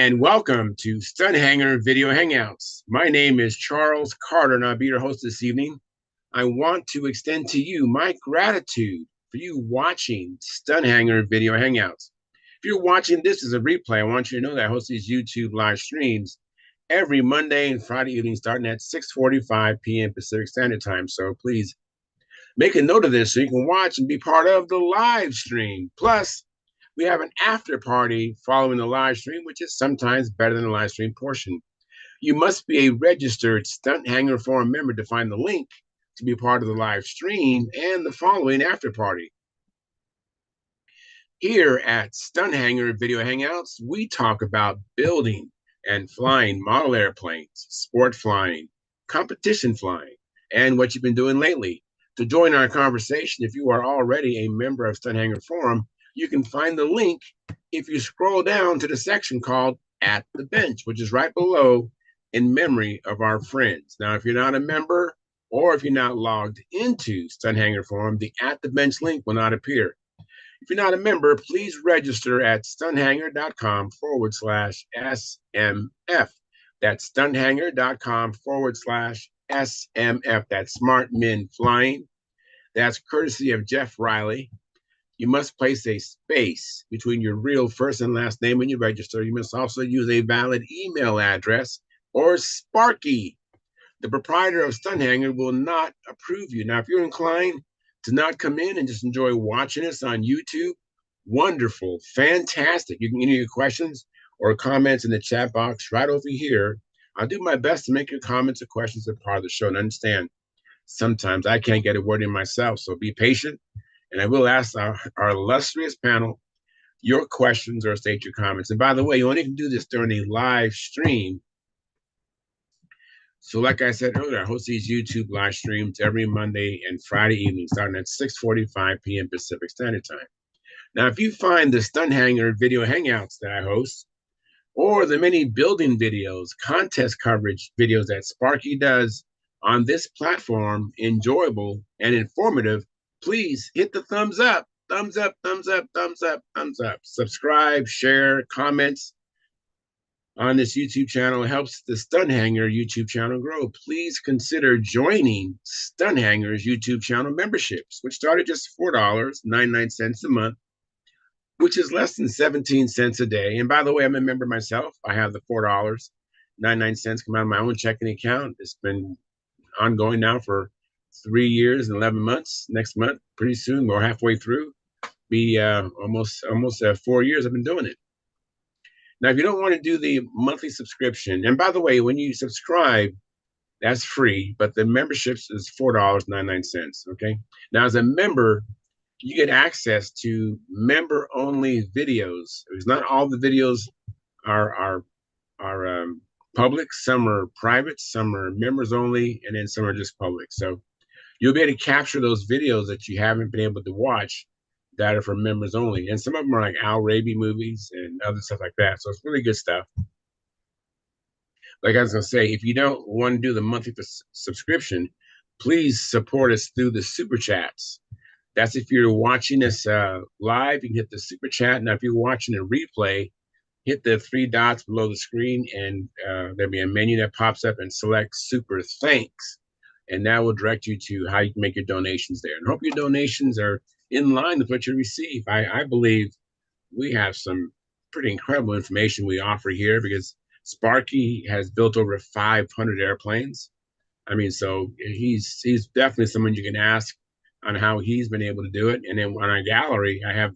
and welcome to Stunthanger Video Hangouts. My name is Charles Carter, and I'll be your host this evening. I want to extend to you my gratitude for you watching Stunthanger Video Hangouts. If you're watching this as a replay, I want you to know that I host these YouTube live streams every Monday and Friday evening starting at 6:45 p.m. Pacific Standard Time. So please make a note of this so you can watch and be part of the live stream. Plus, we have an after party following the live stream, which is sometimes better than the live stream portion. You must be a registered Stunthanger Forum member to find the link to be part of the live stream and the following after party. Here at Stunthanger Video Hangouts, we talk about building and flying model airplanes, sport flying, competition flying, and what you've been doing lately. To join our conversation, if you are already a member of Stunthanger Forum, you can find the link if you scroll down to the section called At the Bench, which is right below in memory of our friends. Now, if you're not a member or if you're not logged into Stunthanger Forum, the At the Bench link will not appear. If you're not a member, please register at stunthanger.com/SMF. That's stunthanger.com/SMF. That's Smart Men Flying. That's courtesy of Jeff Riley. You must place a space between your real first and last name when you register. You must also use a valid email address or Sparky. The proprietor of Stunthanger will not approve you. Now, if you're inclined to not come in and just enjoy watching us on YouTube, wonderful, fantastic. You can enter your questions or comments in the chat box right over here. I'll do my best to make your comments or questions a part of the show. And understand, sometimes I can't get a word in myself, so be patient. And I will ask our illustrious panel your questions or state your comments. And by the way, you only can do this during a live stream. So like I said earlier, I host these YouTube live streams every Monday and Friday evening, starting at 6:45 p.m. Pacific Standard Time. Now, if you find the Stunthanger Video Hangouts that I host, or the many building videos, contest coverage videos that Sparky does on this platform enjoyable and informative, please hit the thumbs up, thumbs up, thumbs up, thumbs up, thumbs up. Subscribe, share, comments on this YouTube channel. It helps the Stunthanger YouTube channel grow. Please consider joining Stunthanger's YouTube channel memberships, which start at just $4.99 a month, which is less than 17 cents a day. And by the way, I'm a member myself. I have the $4.99 come out of my own checking account. It's been ongoing now for 3 years and 11 months. Next month, pretty soon, we're halfway through. Be almost 4 years I've been doing it. Now, if you don't want to do the monthly subscription, and by the way, when you subscribe, that's free, but the membership is $4.99. Okay. Now, as a member, you get access to member-only videos. Because not all the videos are public. Some are private, some are members only, and then some are just public. So you'll be able to capture those videos that you haven't been able to watch that are for members only. And some of them are like Al Raby movies and other stuff like that. So it's really good stuff. Like I was going to say, if you don't want to do the monthly subscription, please support us through the super chats. That's if you're watching us live, you can hit the super chat. Now, if you're watching a replay, hit the 3 dots below the screen, and there'll be a menu that pops up and select Super Thanks. And that will direct you to how you can make your donations there. And hope your donations are in line with what you receive. I believe we have some pretty incredible information we offer here because Sparky has built over 500 airplanes. I mean, so he's definitely someone you can ask on how he's been able to do it. And then on our gallery, I have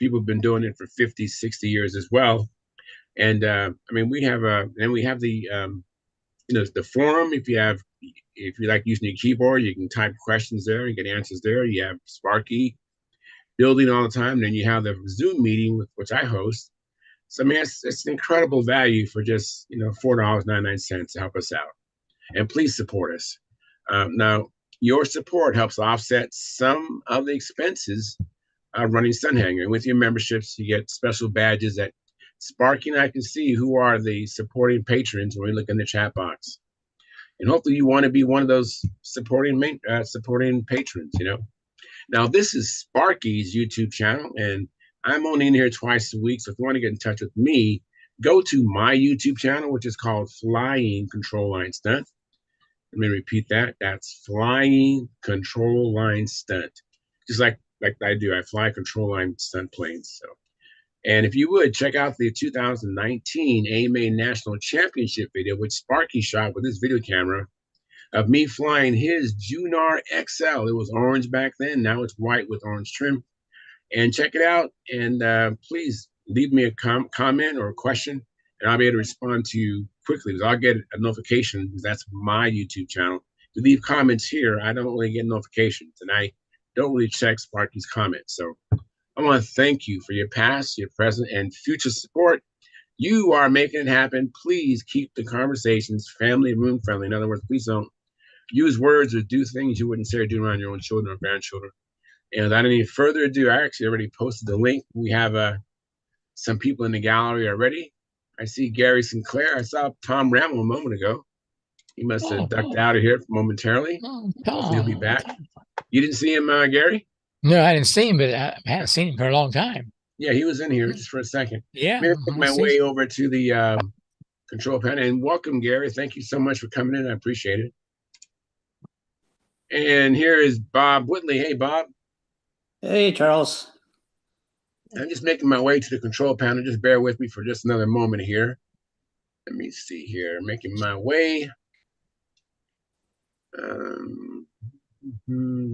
people who've been doing it for 50, 60 years as well. And I mean, we have the the forum. If you like using your keyboard, you can type questions there and get answers there. You have Sparky building all the time. Then you have the Zoom meeting, which I host. So I mean, it's an incredible value for just $4.99 to help us out. And please support us. Now, your support helps offset some of the expenses of running Stunthanger. And with your memberships, you get special badges that Sparky and I can see who are the supporting patrons when we look in the chat box. And hopefully you want to be one of those supporting patrons, Now, this is Sparky's YouTube channel, and I'm only in here twice a week. So if you want to get in touch with me, go to my YouTube channel, which is called Flying Control Line Stunt. Let me repeat that. That's Flying Control Line Stunt. Just like I do, I fly control line stunt planes. So, and if you would check out the 2019 AMA National Championship video, which Sparky shot with his video camera of me flying his Junar XL. It was orange back then. Now it's white with orange trim. And check it out. And please leave me a comment or a question, and I'll be able to respond to you quickly. Because I'll get a notification because that's my YouTube channel. To leave comments here, I don't really get notifications, and I don't really check Sparky's comments. So I want to thank you for your past, your present, and future support. You are making it happen. Please keep the conversations family room friendly. In other words, please don't use words or do things you wouldn't say or do around your own children or grandchildren. And without any further ado, I actually already posted the link. We have some people in the gallery already. I see Gary Sinclair. I saw Tom Ramel a moment ago. He must have ducked out of here momentarily. Hopefully he'll be back. You didn't see him, Gary? No, I didn't see him, but I haven't seen him for a long time. Yeah, he was in here just for a second. Yeah, Maybe make my way over to the control panel. And welcome, Gary. Thank you so much for coming in. I appreciate it. And here is Bob Whitley. Hey, Bob. Hey, Charles. I'm just making my way to the control panel. Just bear with me for just another moment here. Let me see here. Making my way.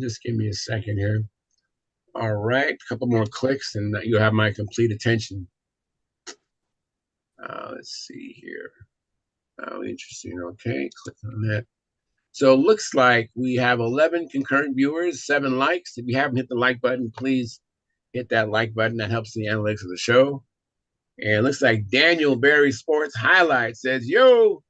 Just give me a second here. All right, a couple more clicks and you'll have my complete attention. Let's see here. Oh, interesting. Okay, click on that. So it looks like we have 11 concurrent viewers, 7 likes. If you haven't hit the like button, please hit that like button. That helps the analytics of the show. And it looks like Daniel Berry Sports Highlights says, yo.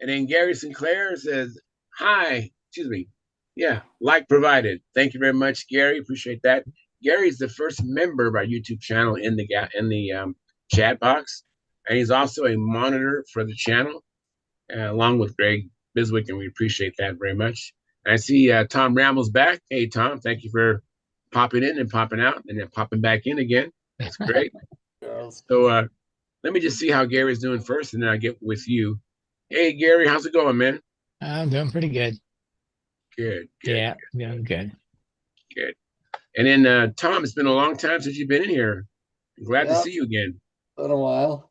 And then Gary Sinclair says, hi. Excuse me. Yeah, like provided. Thank you very much, Gary. Appreciate that. Gary is the first member of our YouTube channel in the chat box. And he's also a monitor for the channel, along with Greg Biswick, and we appreciate that very much. And I see Tom Ramel's back. Hey, Tom, thank you for popping in and popping out and then popping back in again. That's great. So let me just see how Gary's doing first, and then I get with you. Hey, Gary, how's it going, man? I'm doing pretty good. Good. Yeah, doing good. Good. And then, Tom, it's been a long time since you've been in here. Glad to see you again. Been a while.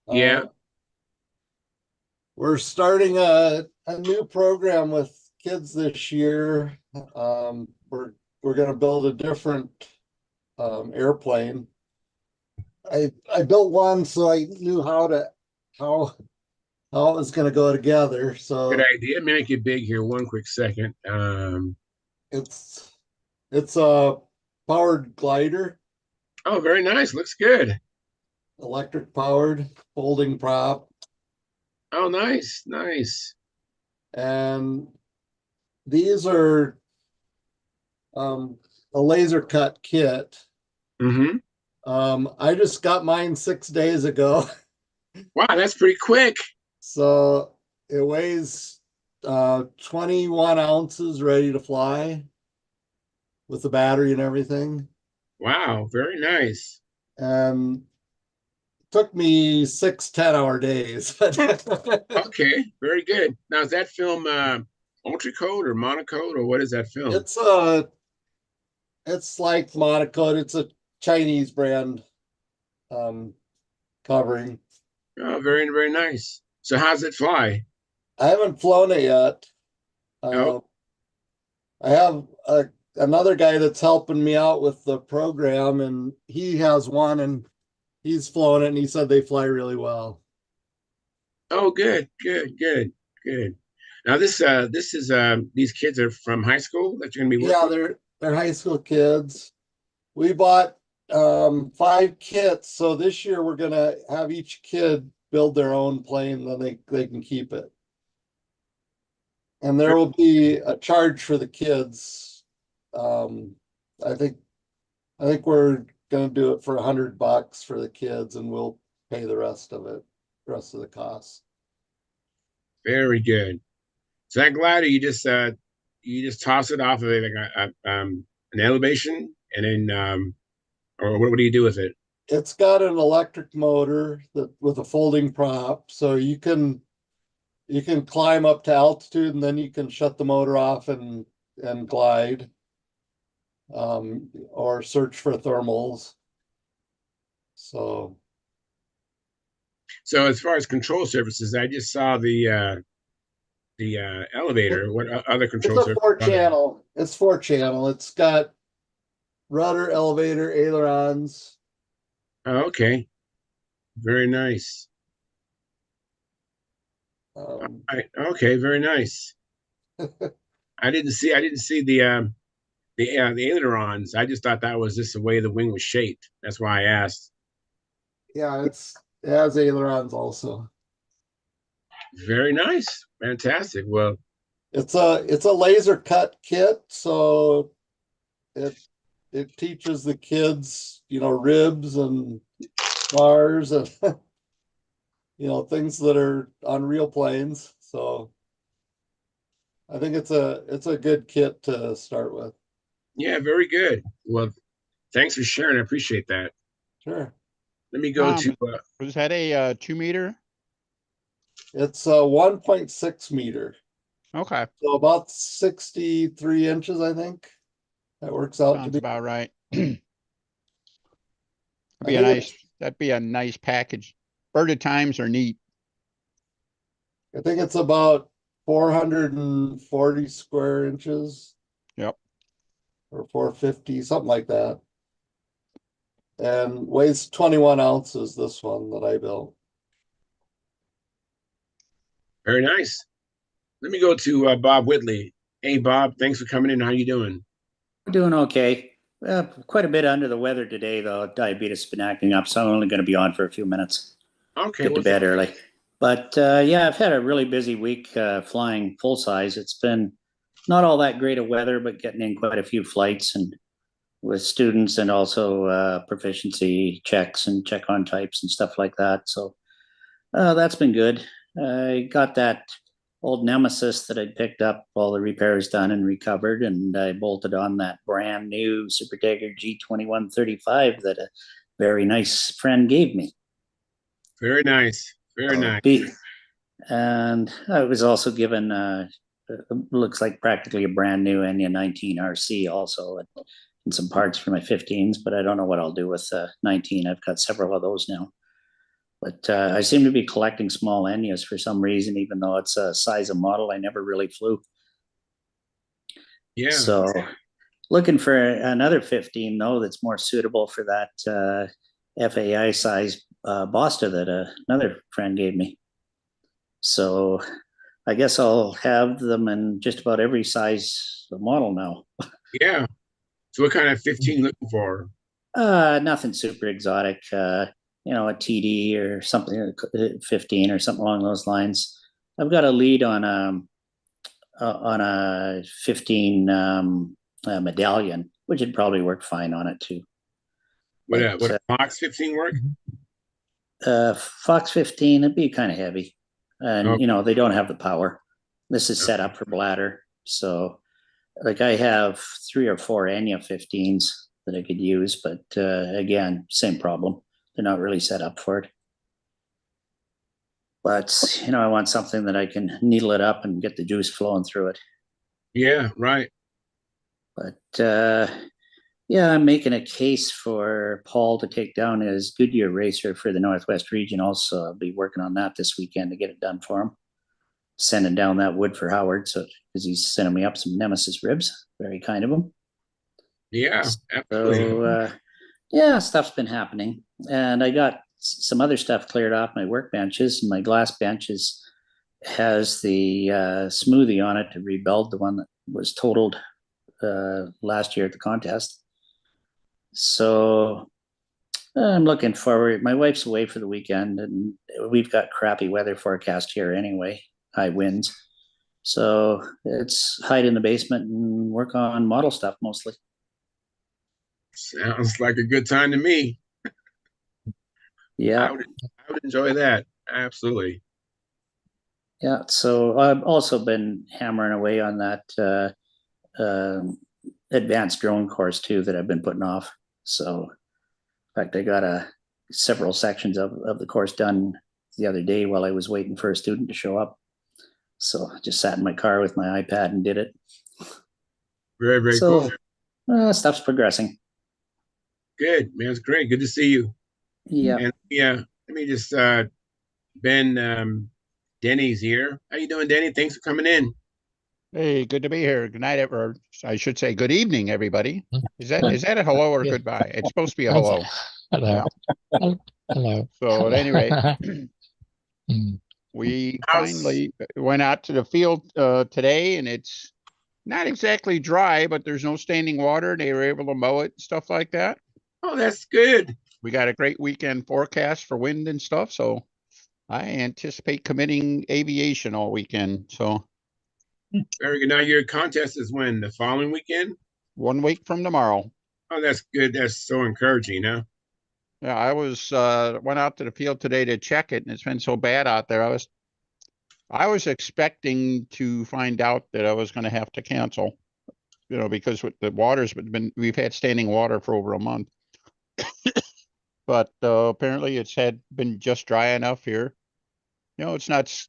Yeah. We're starting a new program with kids this year. We're going to build a different airplane. I built one, so I knew how it was going to go together. So good idea. Let me make it big here. One quick second. It's a powered glider. Oh, very nice. Looks good. Electric powered folding prop. Oh, nice. And these are a laser cut kit. Mm-hmm. I just got mine 6 days ago. Wow, that's pretty quick. So it weighs 21 ounces, ready to fly with the battery and everything. Wow, very nice. And took me 6 10-hour days. Okay, very good. Now, is that film ultra code or monocode, or what is that film? It's like monocode. It's a Chinese brand covering. Oh, very, very nice. So how's it fly? I haven't flown it yet. Oh. I have another guy that's helping me out with the program, and he has one, and he's flown it, and he said they fly really well. Oh, good. Now this is these kids are from high school that you're gonna be working with? They're high school kids. We bought 5 kits, so this year we're gonna have each kid build their own plane, then they can keep it. And there will be a charge for the kids. I think we're gonna do it for $100 for the kids, and we'll pay the rest of the costs. Very good. So that glider, you just toss it off of it like an elevation, and then or what do you do with it? it's got an electric motor that with a folding prop, so you can climb up to altitude and then you can shut the motor off and glide, or search for thermals. So So as far as control surfaces, I just saw the elevator. What other it's control a surfaces? four channel. It's four channel. It's got rudder, elevator, ailerons. Oh, okay, very nice. Um, Right. Okay, very nice. I didn't see the ailerons. I just thought that was just the way the wing was shaped. That's why I asked. yeah, it has ailerons also. Very nice, fantastic. Well, It's a laser cut kit, so it it teaches the kids, ribs and spars and things that are on real planes. So I think it's a good kit to start with. yeah, very good. Well, thanks for sharing. I appreciate that. Sure. Let me go Tom, to was that a 2 meter? It's a 1.6 meter. Okay, So about 63 inches, I think. That works out to sounds be. about right. I think it's That'd be a nice package. Birded times are neat. I think it's about 440 square inches Yep. or 450, something like that. And weighs 21 ounces, this one that I built. very nice. Let me go to Bob Whitley. Hey, Bob, thanks for coming in. How you doing? Doing okay. Quite a bit under the weather today, though. Diabetes has been acting up, so I'm only going to be on for a few minutes. Okay, Get to well, bed early. But yeah, I've had a really busy week flying full size. It's been not all that great of weather, but getting in quite a few flights and with students and also proficiency checks and check on types and stuff like that. So that's been good. I got that old Nemesis that I picked up, all the repairs done and recovered, and I bolted on that brand new Super Dagger G2135 that a very nice friend gave me. very nice, very nice. And I was also given looks like practically a brand new Enya 19 RC also, and some parts for my 15s, but I don't know what I'll do with 19. I've got several of those now. But I seem to be collecting small Enyas for some reason, even though it's a size of model I never really flew. Yeah. So looking for another 15 though that's more suitable for that FAI size Bosta that another friend gave me. So I guess I'll have them in just about every size model now. Yeah. So what kind of 15 looking for? Nothing super exotic. A TD or something, 15 or something along those lines. I've got a lead on a 15 medallion, which would probably work fine on it too. Would But, a Fox 15 work? Fox 15, it'd be kind of heavy. And, Oh, they don't have the power. This is set up for bladder. So, like, I have 3 or 4 Enya 15s that I could use, but again, same problem. They're not really set up for it. But, I want something that I can needle it up and get the juice flowing through it. yeah, right. But yeah, I'm making a case for Paul to take down his Goodyear racer for the Northwest region. Also, I'll be working on that this weekend to get it done for him. Sending down that wood for Howard, so because he's sending me up some Nemesis ribs. Very kind of him. Yeah, absolutely. So yeah, stuff's been happening, and I got some other stuff cleared off my workbenches. And my glass benches has the smoothie on it to rebuild the one that was totaled last year at the contest. So I'm looking forward. My wife's away for the weekend, and we've got crappy weather forecast here anyway, high winds. So it's hide in the basement and work on model stuff mostly. Sounds like a good time to me. Yeah. I would enjoy that. Absolutely. Yeah. So I've also been hammering away on that advanced drone course too that I've been putting off. So in fact, I got a several sections of the course done the other day while I was waiting for a student to show up. So I just sat in my car with my iPad and did it. Very, very So cool. Stuff's progressing. Good, man. It's great. Good to see you. Yeah. And yeah, let me just Ben Denny's here. How you doing, Denny? Thanks for coming in. Hey, good to be here. Good night, or I should say good evening, everybody. Is that a hello or Yeah. goodbye? It's supposed to be a That's hello. Hello. Yeah. Hello. So at any rate, Mm. we How's- finally went out to the field today, and it's not exactly dry, but there's no standing water. They were able to mow it, stuff like that. Oh, that's good. We got a great weekend forecast for wind and stuff, so I anticipate committing aviation all weekend. So Very good. Now your contest is when? The following weekend? 1 week from tomorrow. Oh, that's good. That's so encouraging, huh? Yeah, I was went out to the field today to check it, and it's been so bad out there. I was expecting to find out that I was going to have to cancel, because with the water's we've had standing water for over a month. But apparently it's been just dry enough here. It's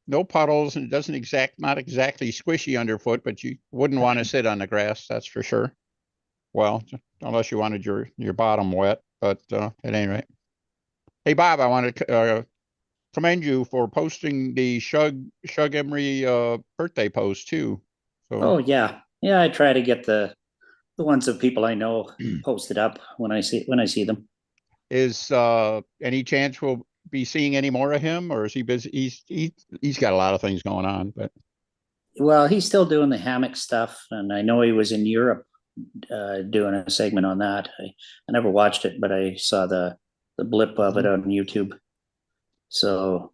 no puddles, and it not exactly squishy underfoot, but you wouldn't want to sit on the grass, that's for sure. Well, unless you wanted your bottom wet, but at any rate. Hey, Bob, I want to commend you for posting the Shug Emery birthday post too. So Oh yeah. Yeah, I try to get the ones of people I know posted up when I see them. is any chance we'll be seeing any more of him, or is he busy? He's got a lot of things going on, but Well, he's still doing the hammock stuff, and I know he was in Europe doing a segment on that. I never watched it, but I saw the blip of it on YouTube. So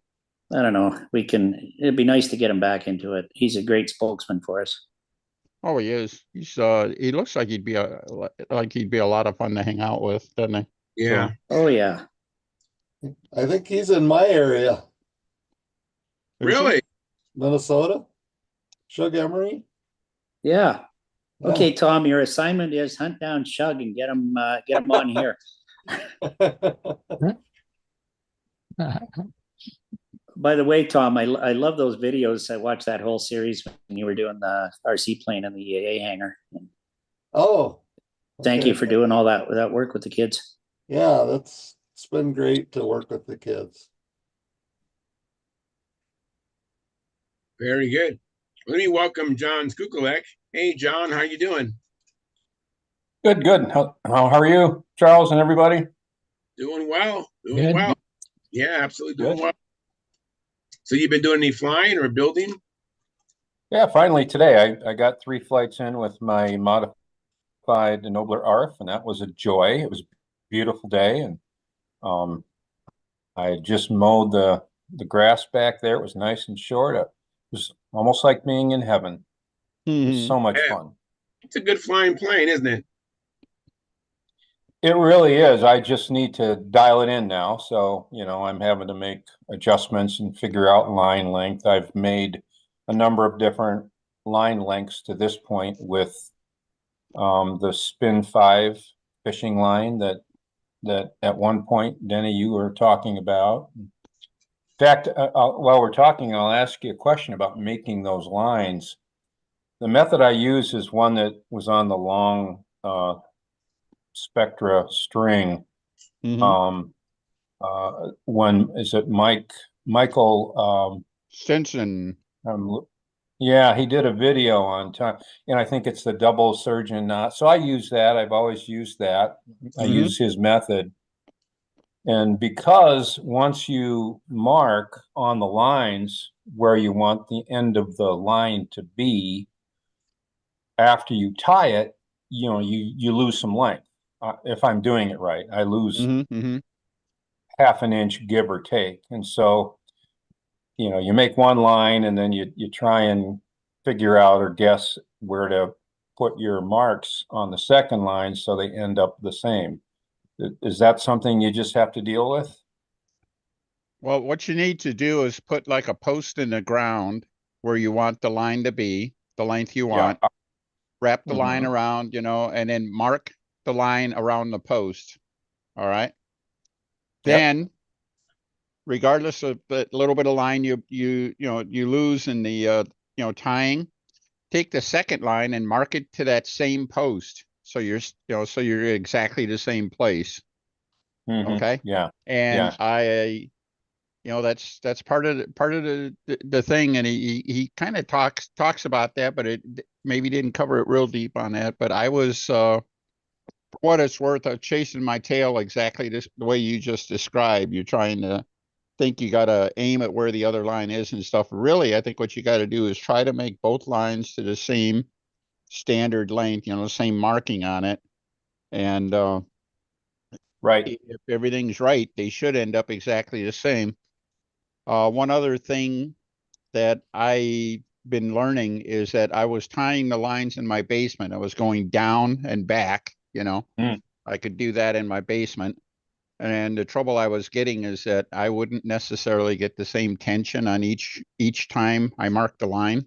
I don't know. It'd be nice to get him back into it. He's a great spokesman for us. oh, he is. He looks like he'd be a lot of fun to hang out with, doesn't he? Yeah. So, Oh yeah. I think he's in my area, is he? Really? Minnesota. Shug Emery. Yeah. Yeah. Okay, Tom, your assignment is hunt down Shug and get him on here. By the way, Tom, I love those videos. I watched that whole series when you were doing the RC plane in the EAA hangar. Oh, Thank okay. you for doing all that work with the kids. Yeah, it's been great to work with the kids. Very good. Let me welcome John Skukulek. Hey, John, how you doing? Good, good. How are you, Charles, and everybody? Doing well. Doing Good. well. Yeah, absolutely doing Good. well. So you've been doing any flying or building? Yeah, finally today I got 3 flights in with my modified Nobler ARF, and that was a joy. It was a beautiful day, and I just mowed the grass back there. It was nice and short. It was almost like being in heaven. It was so much Yeah. fun. It's a good flying plane, isn't it? It really is. I just need to dial it in now. So, I'm having to make adjustments and figure out line length. I've made a number of different line lengths to this point with the Spin 5 fishing line that at one point, Denny, you were talking about. In fact, while we're talking, I'll ask you a question about making those lines. The method I use is one that was on the long Spectra string. Mhm. When is it Michael Stinson. yeah, he did a video on time, and I think it's the double surgeon knot. So I use that. I've always used that. I use his method. And because once you mark on the lines where you want the end of the line to be, after you tie it, you lose some length. If I'm doing it right, I lose half an inch, give or take. And so, you make one line and then you try and figure out or guess where to put your marks on the second line so they end up the same. Is that something you just have to deal with? Well, what you need to do is put like a post in the ground where you want the line to be, the length you want. Yeah. Wrap the line around, and then mark the line around the post. All right. then regardless of the little bit of line you lose in the tying, take the second line and mark it to that same post. So you're exactly the same place. Mhm. Okay. Yeah. And Yeah. that's part of the thing. And he kind of talks about that, but it maybe didn't cover it real deep on that. But I was, for what it's worth, of chasing my tail exactly the way you just described. You're trying to think you got to aim at where the other line is and stuff. Really, I think what you got to do is try to make both lines to the same standard length, the same marking on it. And Right. if everything's right, they should end up exactly the same. One other thing that I've been learning is that I was tying the lines in my basement. I was going down and back, I could do that in my basement. And the trouble I was getting is that I wouldn't necessarily get the same tension on each time I marked the line.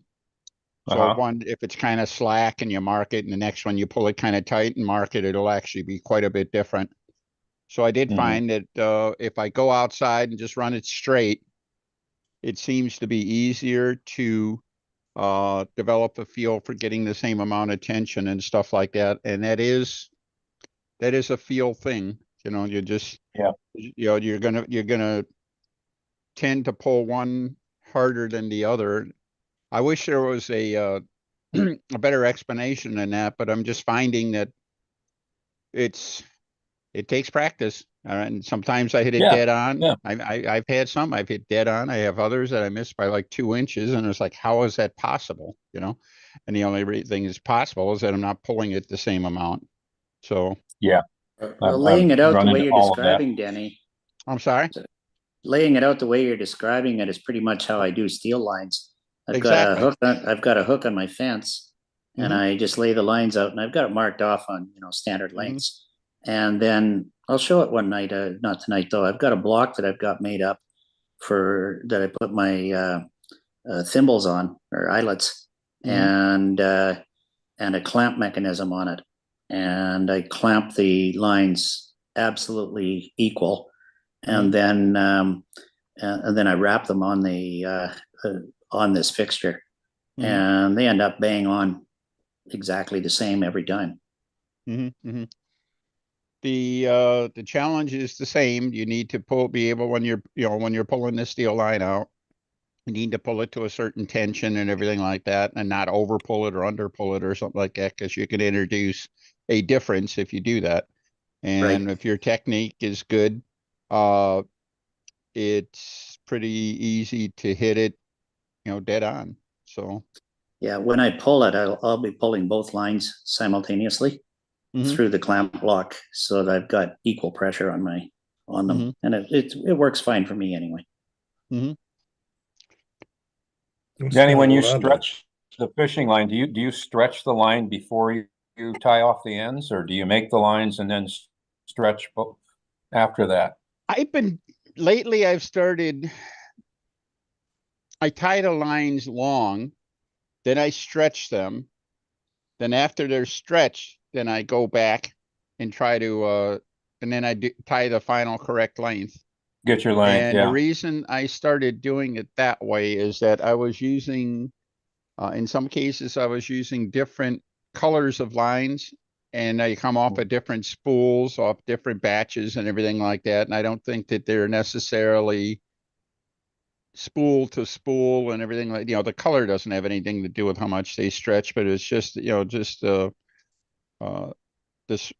So if it's kind of slack and you mark it, and the next one you pull it kind of tight and mark it, it'll actually be quite a bit different. So I did find that if I go outside and just run it straight, it seems to be easier to develop a feel for getting the same amount of tension and stuff like that. And that is a feel thing. You just you're gonna tend to pull one harder than the other. I wish there was a a better explanation than that, but I'm just finding that it takes practice. And sometimes I hit it dead on. Yeah. I've had some I've hit dead on. I have others that I missed by like 2 inches, and it's like, how is that possible? And the only thing is possible is that I'm not pulling it the same amount. So Yeah. Well, I've laying it out run the way into you're all of that. describing, Denny, I'm sorry. laying it out the way you're describing it is pretty much how I do steel lines. I've Exactly. got a hook on my fence, and I just lay the lines out, and I've got it marked off on standard lengths. And then I'll show it one night. Not tonight though. I've got a block that I've got made up that I put my thimbles on, or eyelets, and a clamp mechanism on it, and I clamp the lines absolutely equal, and then I wrap them on on this fixture, and they end up bang on exactly the same every time. The challenge is the same. You need to be able, when you're pulling the steel line out, you need to pull it to a certain tension and everything like that, and not over pull it or under pull it or something like that, because you can introduce a difference if you do that. And if your technique is good, it's pretty easy to hit it, dead on. So yeah, when I pull it, I'll be pulling both lines simultaneously through the clamp block, so that I've got equal pressure on them, and it works fine for me anyway. Danny, when you stretch the fishing line, do you stretch the line before you tie off the ends, or do you make the lines and then stretch after that? Lately I've started, I tie the lines long, then I stretch them. Then after they're stretched, then I go back and try to, and then I tie the final correct length. Get your length, and the reason I started doing it that way is that I was using, in some cases, I was using different colors of lines, and they come off of different spools, off different batches and everything like that. And I don't think that they're necessarily spool to spool and everything like, the color doesn't have anything to do with how much they stretch, but it's just, the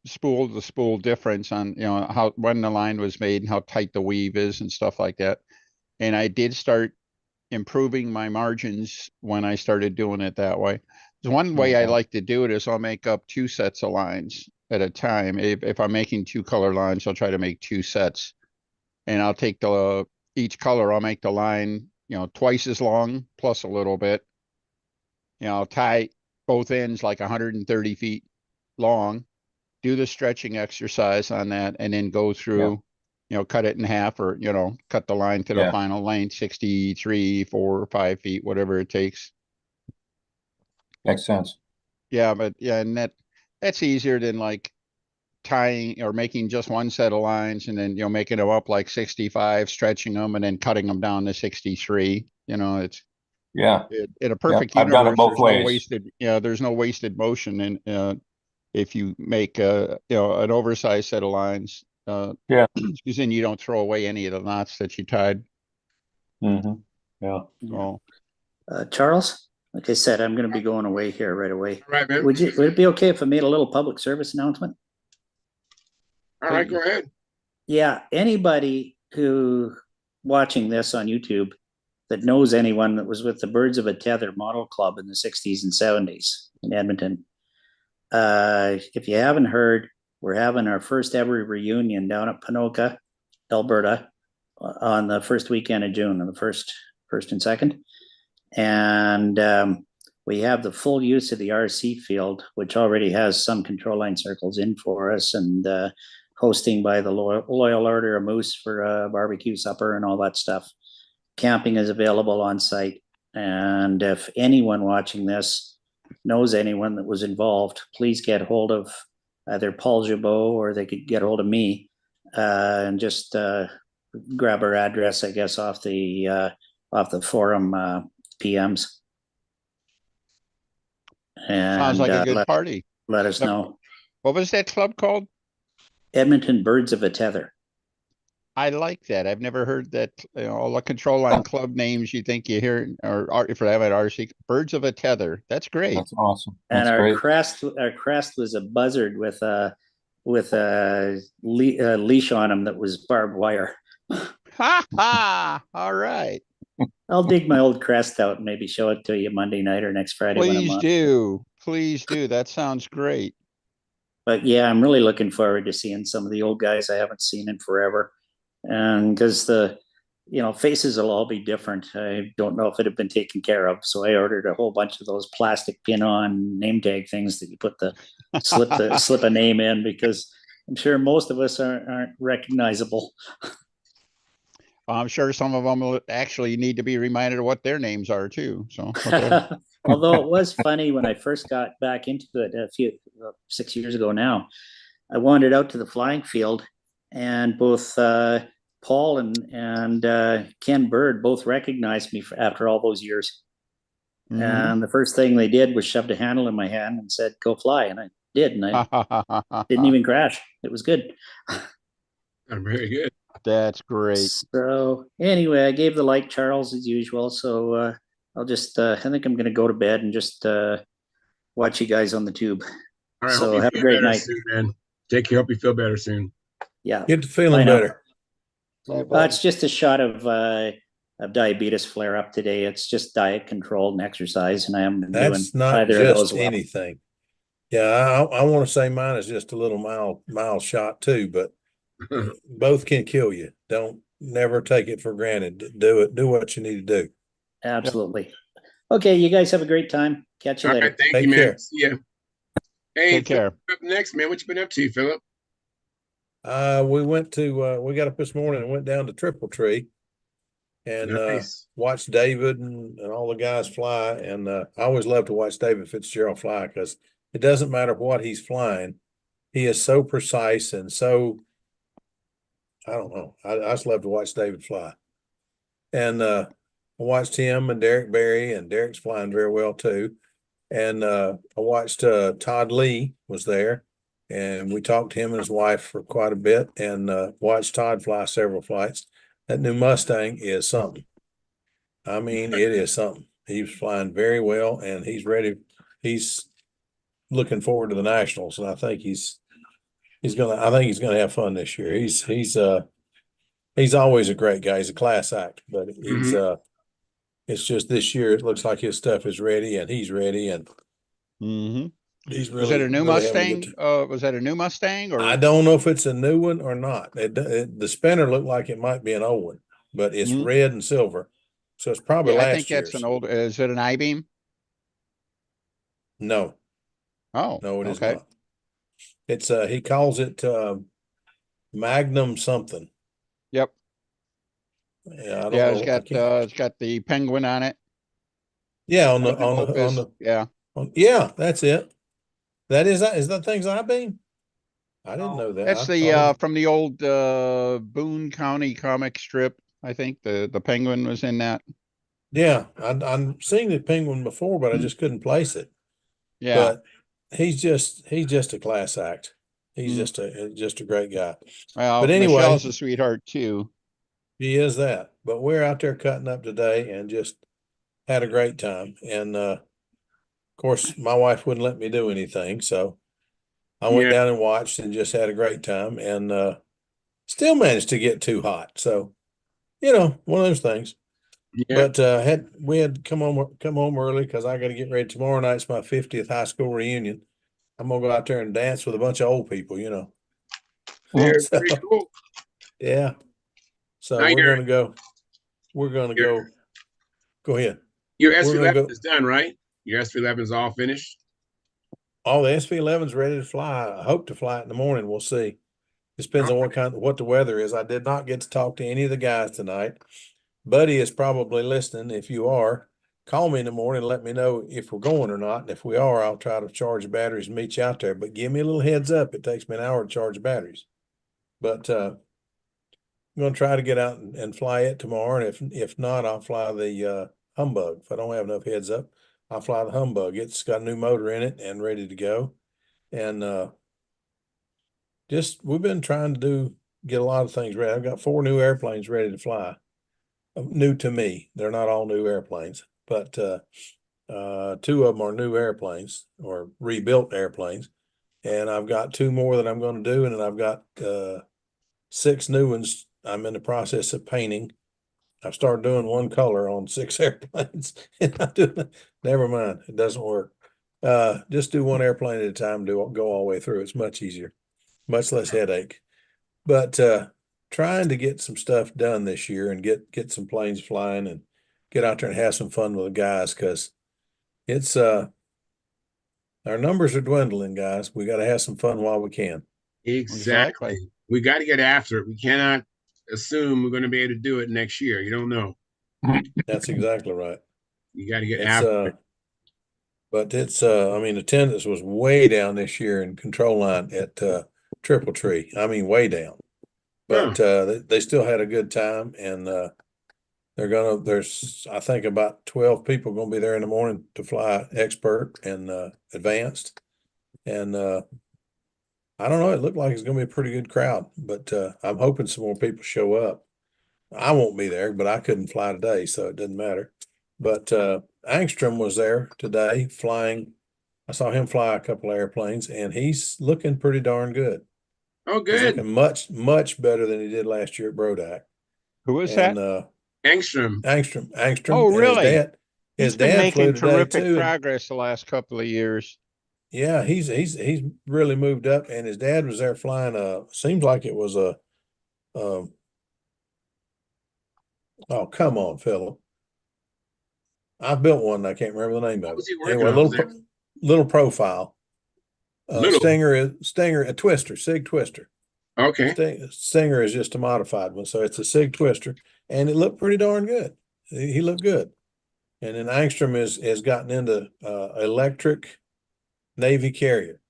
spool to spool difference on, how, when the line was made and how tight the weave is and stuff like that. And I did start improving my margins when I started doing it that way. One way I like to do it is I'll make up 2 sets of lines at a time. If I'm making 2 color lines, I'll try to make 2 sets, and I'll take each color, I'll make the line, twice as long plus a little bit. I'll tie both ends like 130 feet long, do the stretching exercise on that, and then go through, cut it in half, or, cut the line to the final length, 63, 4 or 5 feet, whatever it takes. Makes sense. Yeah, but and that's easier than like tying or making just one set of lines and then, making them up like 65, stretching them and then cutting them down to 63. It's Yeah. in a perfect I've done it universe, both there's no ways. wasted, there's no wasted motion in if you make an oversized set of lines. Yeah. Because then you don't throw away any of the knots that you tied. Yeah. So Charles, like I said, I'm going to be going away here right away. All right, man. Would it be okay if I made a little public service announcement? All right, go ahead. Yeah, anybody who watching this on YouTube that knows anyone that was with the Birds of a Tether Model Club in the 60s and 70s in Edmonton, if you haven't heard, we're having our first ever reunion down at Ponoka, Alberta, on the first weekend of June, on the first and second. And we have the full use of the RC field, which already has some control line circles in for us, and hosting by the Loyal Order of Moose for a barbecue supper and all that stuff. Camping is available on site. And if anyone watching this knows anyone that was involved, please get hold of either Paul Jabot or they could get hold of me and just grab our address, I guess, off the forum PMs. And sounds like a good party. Let us know. What was that club called? Edmonton Birds of a Tether. I like that. I've never heard that. All the control line club names you think you hear, or if I have an RC, Birds of a Tether. That's great. That's awesome. And That's great. our crest was a buzzard with a leash on him that was barbed wire. Ha ha! All right. I'll dig my old crest out and maybe show it to you Monday night or next Friday. Please do. Please do. That sounds great. But yeah, I'm really looking forward to seeing some of the old guys I haven't seen in forever. And because the faces will all be different. I don't know if it had been taken care of. So I ordered a whole bunch of those plastic pin-on name tag things that you put slip a name in, because I'm sure most of us aren't recognizable. I'm sure some of them will actually need to be reminded of what their names are too. So, okay. Although it was funny when I first got back into it 6 years ago now, I wandered out to the flying field, and both Paul and Ken Bird both recognized me after all those years. Mm-hmm. And the first thing they did was shoved a handle in my hand and said, "Go fly." And I did, and I didn't even crash. It was good. Very good. That's great. So anyway, I gave the light Charles as usual. So I'll just, I think I'm going to go to bed and just watch you guys on the tube. All right. So have a great night. Soon, man. Take care. Hope you feel better soon. Yeah. Get to feeling better. It's just a shot of diabetes flare up today. It's just diet controlled and exercise, and I haven't been doing either of those well. Anything. Yeah, I want to say mine is just a little mild shot too, but both can kill you. Don't never take it for granted. Do what you need to do. Absolutely. Okay, you guys have a great time. Catch you later. Right, thank you, man. Care. See ya. Hey, take care. Up next, man. What you been up to, Philip? We went to we got up this morning and went down to Triple Tree and nice. Watched David and all the guys fly. And I always love to watch David Fitzgerald fly, because it doesn't matter what he's flying. He is so precise and so, I don't know. I just love to watch David fly. And I watched him and Derek Berry, and Derek's flying very well too. And I watched Todd Lee was there, and we talked to him and his wife for quite a bit, and watched Todd fly several flights. That new Mustang is something. I mean, it is something. He was flying very well, and he's ready. He's looking forward to the Nationals, and I think he's gonna have fun this year. He's always a great guy. He's a class act, but he's it's just this year it looks like his stuff is ready, and he's ready, and he's really. Was that a new Mustang? Was that a new Mustang, or I don't know if it's a new one or not. The spinner looked like it might be an old one, but it's red and silver, so it's probably last year's. I think that's an old. Is it an I-beam? No. Oh, no, it is not. It's he calls it Magnum something. Yep. Yeah, I don't know. It's got the penguin on it. Yeah, on the yeah. Yeah, that's it. Is that thing's I-beam? I didn't know that. That's I the thought from the old Boone County comic strip. I think the penguin was in that. yeah, I've seen the penguin before, but I just couldn't place it. Yeah. But he's just a class act. He's Mm. just a great guy. Well, But anyway, Michelle's a sweetheart too. he is that. But we're out there cutting up today and just had a great time. And of course, my wife wouldn't let me do anything, so I went Yeah. down and watched and just had a great time and still managed to get too hot. So, one of those things. Yeah. But we had come home early because I got to get ready. Tomorrow night's my 50th high school reunion. I'm gonna go out there and dance with a bunch of old people, Very, So, very cool. yeah. So Now we're gonna go. We're gonna your, go. Go ahead. your We're gonna SV11 go. is done, right? Your SV11 is all finished. All the SV11's ready to fly. I hope to fly it in the morning. We'll see. It depends on what the weather is. I did not get to talk to any of the guys tonight. Buddy is probably listening. If you are, call me in the morning and let me know if we're going or not. And if we are, I'll try to charge the batteries and meet you out there. But give me a little heads up. It takes me an hour to charge the batteries. But I'm going to try to get out and fly it tomorrow. And if not, I'll fly the Humbug. If I don't have enough heads up, I'll fly the Humbug. It's got a new motor in it and ready to go. And we've been trying to get a lot of things ready. I've got 4 new airplanes ready to fly. New to me. They're not all new airplanes, but 2 of them are new airplanes or rebuilt airplanes. And I've got 2 more that I'm going to do. And then I've got 6 new ones I'm in the process of painting. I've started doing one color on 6 airplanes. And never mind. It doesn't work. Just do one airplane at a time, go all the way through. It's much easier, much less headache. But trying to get some stuff done this year and get some planes flying and get out there and have some fun with the guys because it's our numbers are dwindling, guys. We got to have some fun while we can. Exactly. We got to get after it. We cannot assume we're going to be able to do it next year. You don't know. That's exactly right. You got to get after it. But I mean, attendance was way down this year in control line at Triple Tree. I mean, way down. But they still had a good time, and there's I think about 12 people going to be there in the morning to fly expert and advanced, and I don't know. It looked like it's going to be a pretty good crowd, but I'm hoping some more people show up. I won't be there, but I couldn't fly today, so it doesn't matter. But Angstrom was there today flying. I saw him fly a couple of airplanes, and he's looking pretty darn good. Oh, He's good. looking much, much better than he did last year at Brodak. Who is And that? Angstrom. Angstrom. Oh, and really? His He's been dad flew making today terrific too. progress the last couple of years. Yeah, he's really moved up, and his dad was there flying seems like it was a oh, come on, Philip. I built one. I can't remember the name of What was it. he working Anyway, on? little profile. Little. Stinger, a twister, Sig twister. Okay. Stinger is just a modified one, so it's a Sig twister, and it looked pretty darn good. He looked good. And then Angstrom has gotten into electric Navy carrier.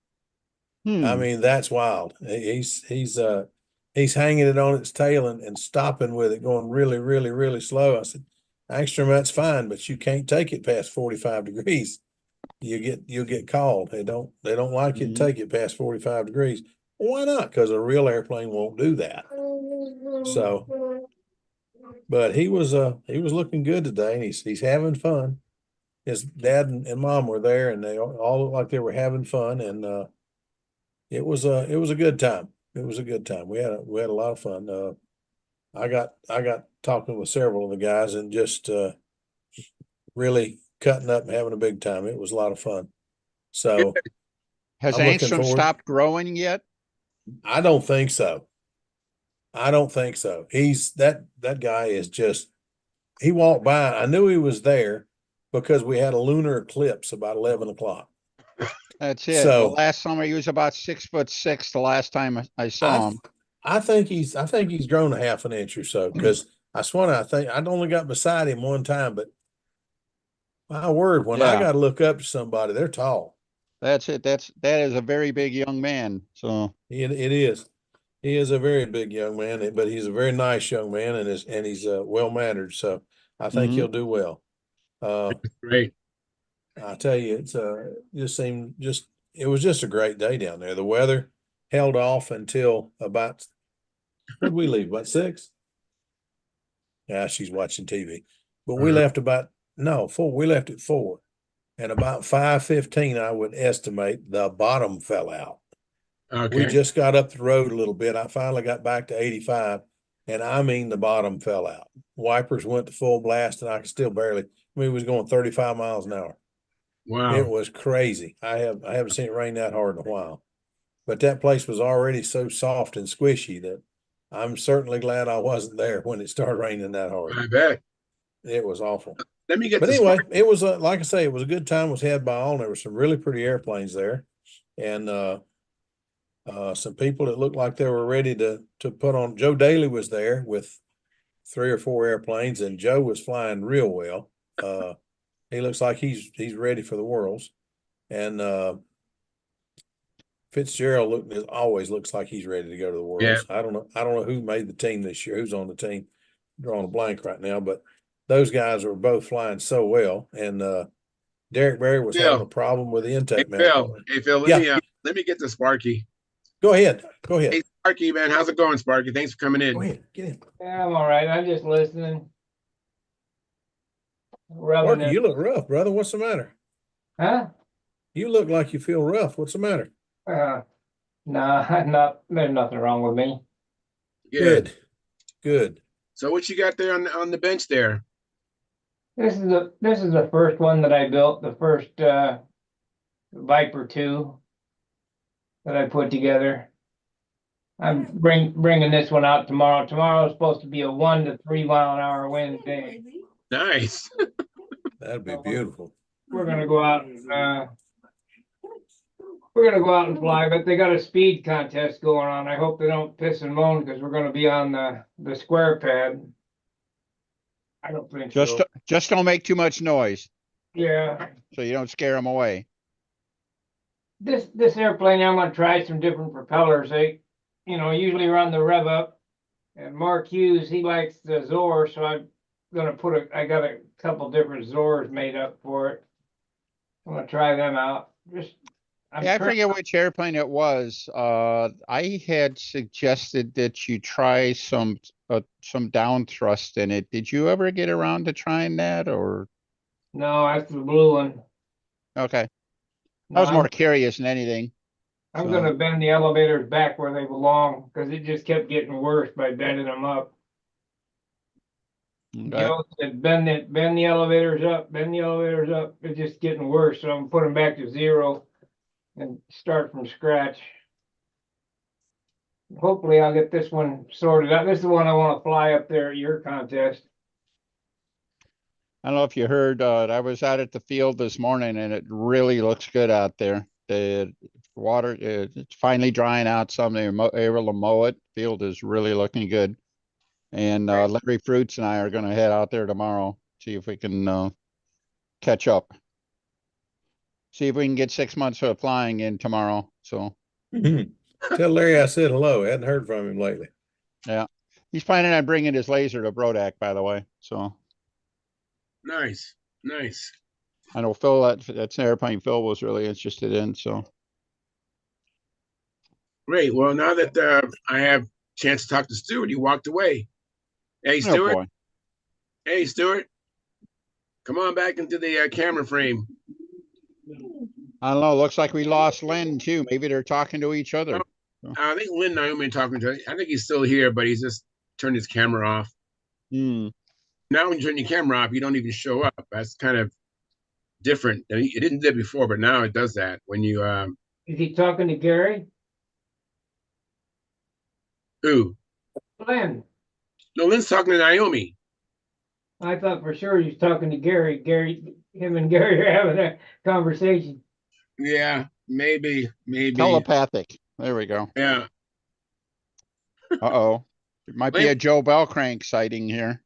I mean, that's wild. He's hanging it on its tail and stopping with it, going really, really, really slow. I said, Angstrom, that's fine, but you can't take it past 45 degrees. You'll get called. They don't like you to take it past 45 degrees. Well, why not? Because a real airplane won't do that. So, but he was looking good today, and he's having fun. His dad and mom were there, and they all looked like they were having fun, and it was a good time. It was a good time. We had a lot of fun. I got talking with several of the guys and just really cutting up and having a big time. It was a lot of fun. So Has I'm looking Angstrom forward. stopped growing yet? I don't think so. He's that guy is just, he walked by. I knew he was there because we had a lunar eclipse about 11 o'clock. That's it. So the last summer he was about 6'6" the last time I saw him. I think he's grown a half an inch or so, because I think I'd only got beside him one time, but my word, when I Yeah. got to look up to somebody, they're tall. That's it. That is a very big young man. So It is. He is a very big young man, but he's a very nice young man and he's well mannered. So I think Mhm. he'll do well. Great. I tell you, it's it was just a great day down there. The weather held off until about when did we leave? About 6? Yeah, she's watching TV. But we left about no 4. We left at 4. And about 5:15, I would estimate the bottom fell out. We Okay. just got up the road a little bit. I finally got back to 85, and I mean the bottom fell out. Wipers went to full blast, and I could still barely. I mean, it was going 35 miles an hour. Wow. It was crazy. I haven't seen it rain that hard in a while. But that place was already so soft and squishy that I'm certainly glad I wasn't there when it started raining that hard. I bet. It was awful. Let me get But this. anyway, it was like I say, it was a good time was had by all. And there were some really pretty airplanes there, and some people that looked like they were ready to put on. Joe Daly was there with 3 or 4 airplanes, and Joe was flying real well. He looks like he's ready for the Worlds, and Fitzgerald always looks like he's ready to go to the Worlds. I don't know who made the team this year, who's on the team. Drawing a blank right now, but those guys were both flying so well, and Derek Berry was Phil. having a problem with the Hey intake Phil. manifold. Hey Phil. Yeah. Let me get to Sparky. Go ahead. Hey Sparky, man, how's it going, Sparky? Thanks for coming in. Go ahead. Get in. Yeah, I'm all right. I'm just listening. Rubbing Sparky, it. you look rough, brother. What's the matter? Huh? You look like you feel rough. What's the matter? Not there's nothing wrong with me. Good. Good. So what you got there on the bench there? This is the first one that I built, the first Viper 2 that I put together. I'm bringing this one out tomorrow. Tomorrow is supposed to be a 1 to 3 mile an hour wind day. Nice. That'd be beautiful. We're gonna go out and fly, but they got a speed contest going on. I hope they don't piss and moan because we're gonna be on the square pad. I don't think so. just don't make too much noise Yeah. so you don't scare them away. This airplane, I'm gonna try some different propellers. They, usually run the rev up. And Mark Hughes, he likes the Zor, so I'm gonna I got a couple different Zors made up for it. I'm gonna try them out. I forget which airplane it was. I had suggested that you try some down thrust in it. Did you ever get around to trying that, or? No, that's the blue one. Okay. No, I was more curious than anything. I'm gonna bend the elevators back where they belong because it just kept getting worse by bending them up. Okay. Joe said, bend the elevators up, bend the elevators up. It's just getting worse, so I'm putting them back to 0 and start from scratch. Hopefully I'll get this one sorted out. This is the one I want to fly up there at your contest. I don't know if you heard, I was out at the field this morning and it really looks good out there. The water, it's finally drying out some. They're able to mow it. Field is really looking good. And Larry Fruits and I are going to head out there tomorrow, see if we can catch up. See if we can get 6 months of flying in tomorrow. So Tell Larry I said hello. I hadn't heard from him lately. yeah, he's planning on bringing his laser to Brodak, by the way. So Nice. I know Phil, that's an airplane Phil was really interested in. So Great. Well, now that I have a chance to talk to Stuart, he walked away. Hey, oh Stuart. boy. Hey, Stuart. Come on back into the camera frame. I don't know. Looks like we lost Len too. Maybe they're talking to each other. I think Lynn and Naomi are talking to. I think he's still here, but he's just turned his camera off. Hmm. Now, when you turn your camera off, you don't even show up. That's kind of different. It didn't do it before, but now it does that. When you Is he talking to Gary? who? Glenn. No, Lynn's talking to Naomi. I thought for sure he was talking to Gary. Him and Gary are having a conversation. Yeah, maybe. Telepathic. There we go. Yeah. Uh-oh. It might be a Joe Bellcrank sighting here.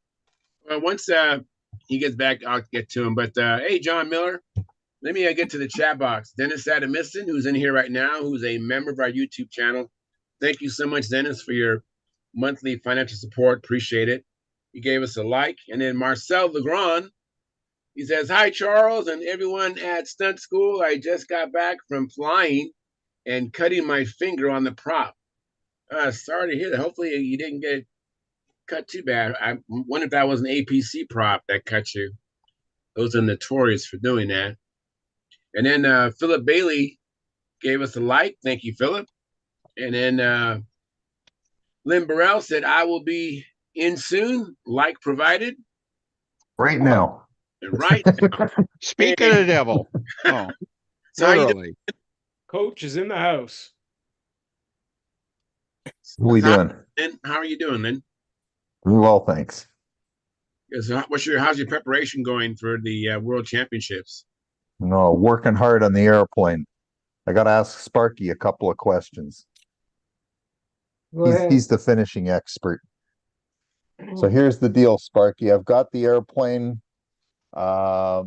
Well, once he gets back, I'll get to him. But hey, John Miller, Let me get to the chat box. Dennis Adamison, who's in here right now, who's a member of our YouTube channel. Thank you so much, Dennis, for your monthly financial support. Appreciate it. He gave us a like. And then Marcel Legrand, he says, hi, Charles and everyone at Stunt School. I just got back from flying and cutting my finger on the prop. Sorry to hear that. Hopefully you didn't get cut too bad. I wonder if that was an APC prop that cut you. Those are notorious for doing that. And then Philip Bailey gave us a like. Thank you, Philip. And then Lynn Burrell said, I will be in soon, like provided. Right now. Right now. Speak of the devil. Oh, So how you doing? literally. Coach is in the house. What are we doing? Lynn? How are you doing, Lynn? Doing well, thanks. So how's your preparation going for the World Championships? No, working hard on the airplane. I got to ask Sparky a couple of questions. Go ahead. He's the finishing expert. So here's the deal, Sparky. I've got the airplane. All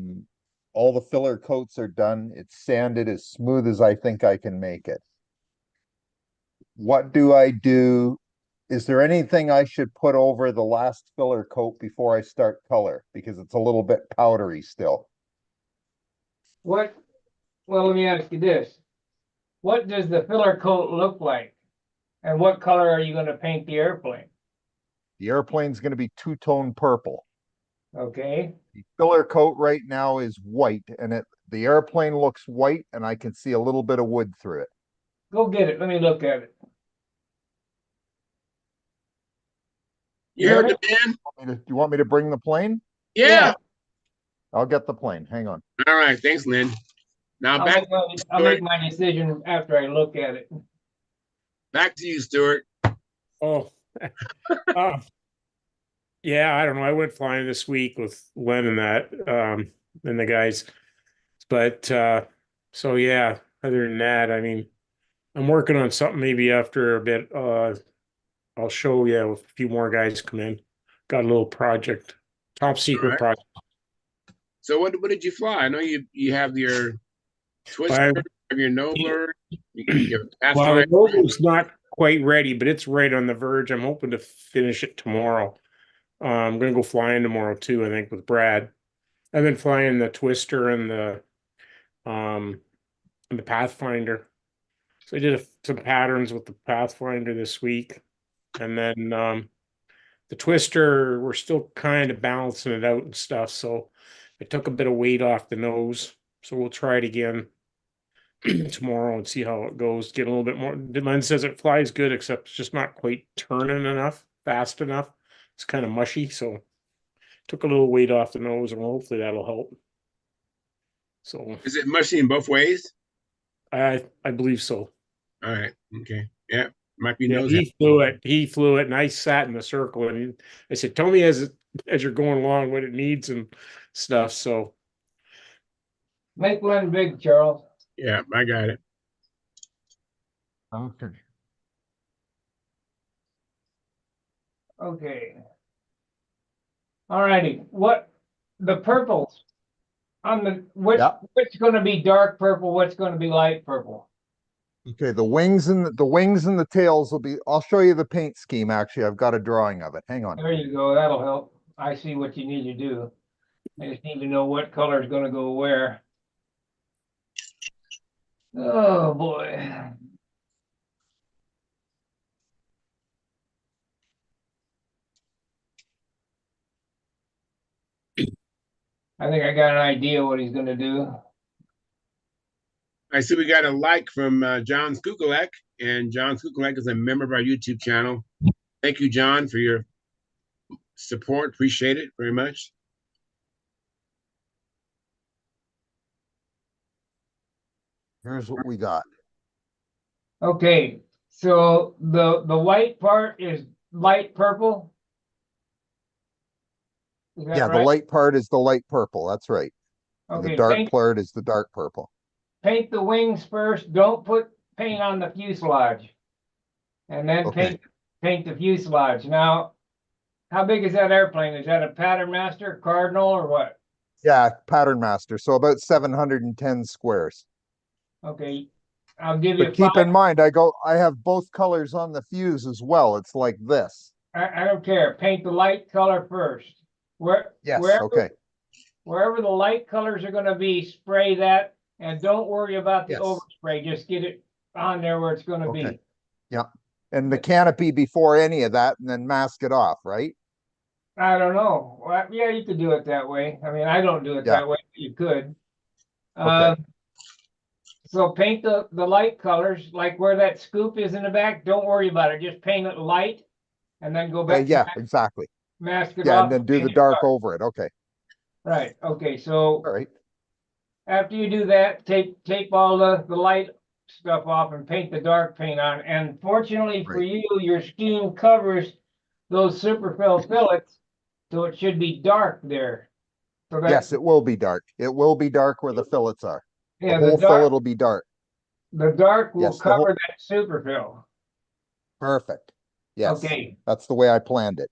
the filler coats are done. It's sanded as smooth as I think I can make it. What do I do? Is there anything I should put over the last filler coat before I start color? Because it's a little bit powdery still. What, well, let me ask you this. What does the filler coat look like? And what color are you gonna paint the airplane? The airplane's going to be two-tone purple. Okay, The filler coat right now is white, and the airplane looks white, and I can see a little bit of wood through it. go get it. Let me look at it. You heard the man? Do you want me to bring the plane? Yeah. I'll get the plane. Hang on. All right. Thanks, Lynn. Now I'll make my decision after I look at it. back to you, Stuart. Oh, yeah, I don't know. I went flying this week with Len and and the guys. But so yeah, other than that, I mean, I'm working on something maybe after a bit. I'll show you if a few more guys come in. Got a little project, top secret project. So what did you fly? I know you have your Twister, have your Nobler, your Well, the Pathfinder. Noble's not quite ready, but it's right on the verge. I'm hoping to finish it tomorrow. I'm gonna go flying tomorrow too, I think, with Brad. I've been flying the Twister and the Pathfinder. So I did some patterns with the Pathfinder this week. And then the Twister, we're still kind of balancing it out and stuff. So I took a bit of weight off the nose. So we'll try it again tomorrow and see how it goes. Get a little bit more. Len says it flies good, except it's just not quite turning enough, fast enough. It's kind of mushy. So took a little weight off the nose, and hopefully that'll help. So Is it mushy in both ways? I believe so. All right. Okay. Yeah. Might be Yeah, nose. he flew it, and I sat in the circle, and I said, "Tell me as you're going along what it needs and stuff." So Make one big, Charles. Yeah, I got it. Okay. Okay. All righty. What the purples on the what's going to be dark purple? What's going to be light purple? Okay, the wings and the tails will be. I'll show you the paint scheme. Actually, I've got a drawing of it. Hang on. There you go. That'll help. I see what you need to do. I just need to know what color is going to go where. Oh boy. I think I got an idea what he's going to do. I see we got a like from John Skukulek, and John Skukulek is a member of our YouTube channel. Thank you, John, for your support. Appreciate it very much. Here's what we got. Okay, so the white part is light purple. Is that Yeah, right? the light part is the light purple. That's right. Okay, The dark part is the dark purple. paint the wings first. Don't put paint on the fuselage, and then Okay. paint the fuselage. Now, how big is that airplane? Is that a Patternmaster, Cardinal, or what? Yeah, Pattern Master. So about 710 squares. Okay, I'll give you But keep five. in mind, I have both colors on the fuse as well. It's like this. I don't care. Paint the light color first. Yes, okay. Wherever the light colors are gonna be, spray that and don't worry about the Yes. overspray. Just get it on there where it's gonna Okay. be. Yeah. And the canopy before any of that and then mask it off, right? I don't know. Well, yeah, you could do it that way. I mean, I don't do it Yeah. that way. You could. Okay. So paint the light colors, like where that scoop is in the back. Don't worry about it. Just paint it light and then go back. Yeah, exactly. Mask it Yeah, off. and then do paint the it dark over it. Okay. Right. Okay. So All right. after you do that, tape all the light stuff off and paint the dark paint on. And fortunately for Right. you, your scheme covers those superfill fillets, so it should be dark there. So that, Yes, it will be dark. It will be dark where the fillets are. yeah, The whole fillet will be dark. the dark will Yes, the cover whole- that superfill. Perfect. Yes. Okay. That's the way I planned it.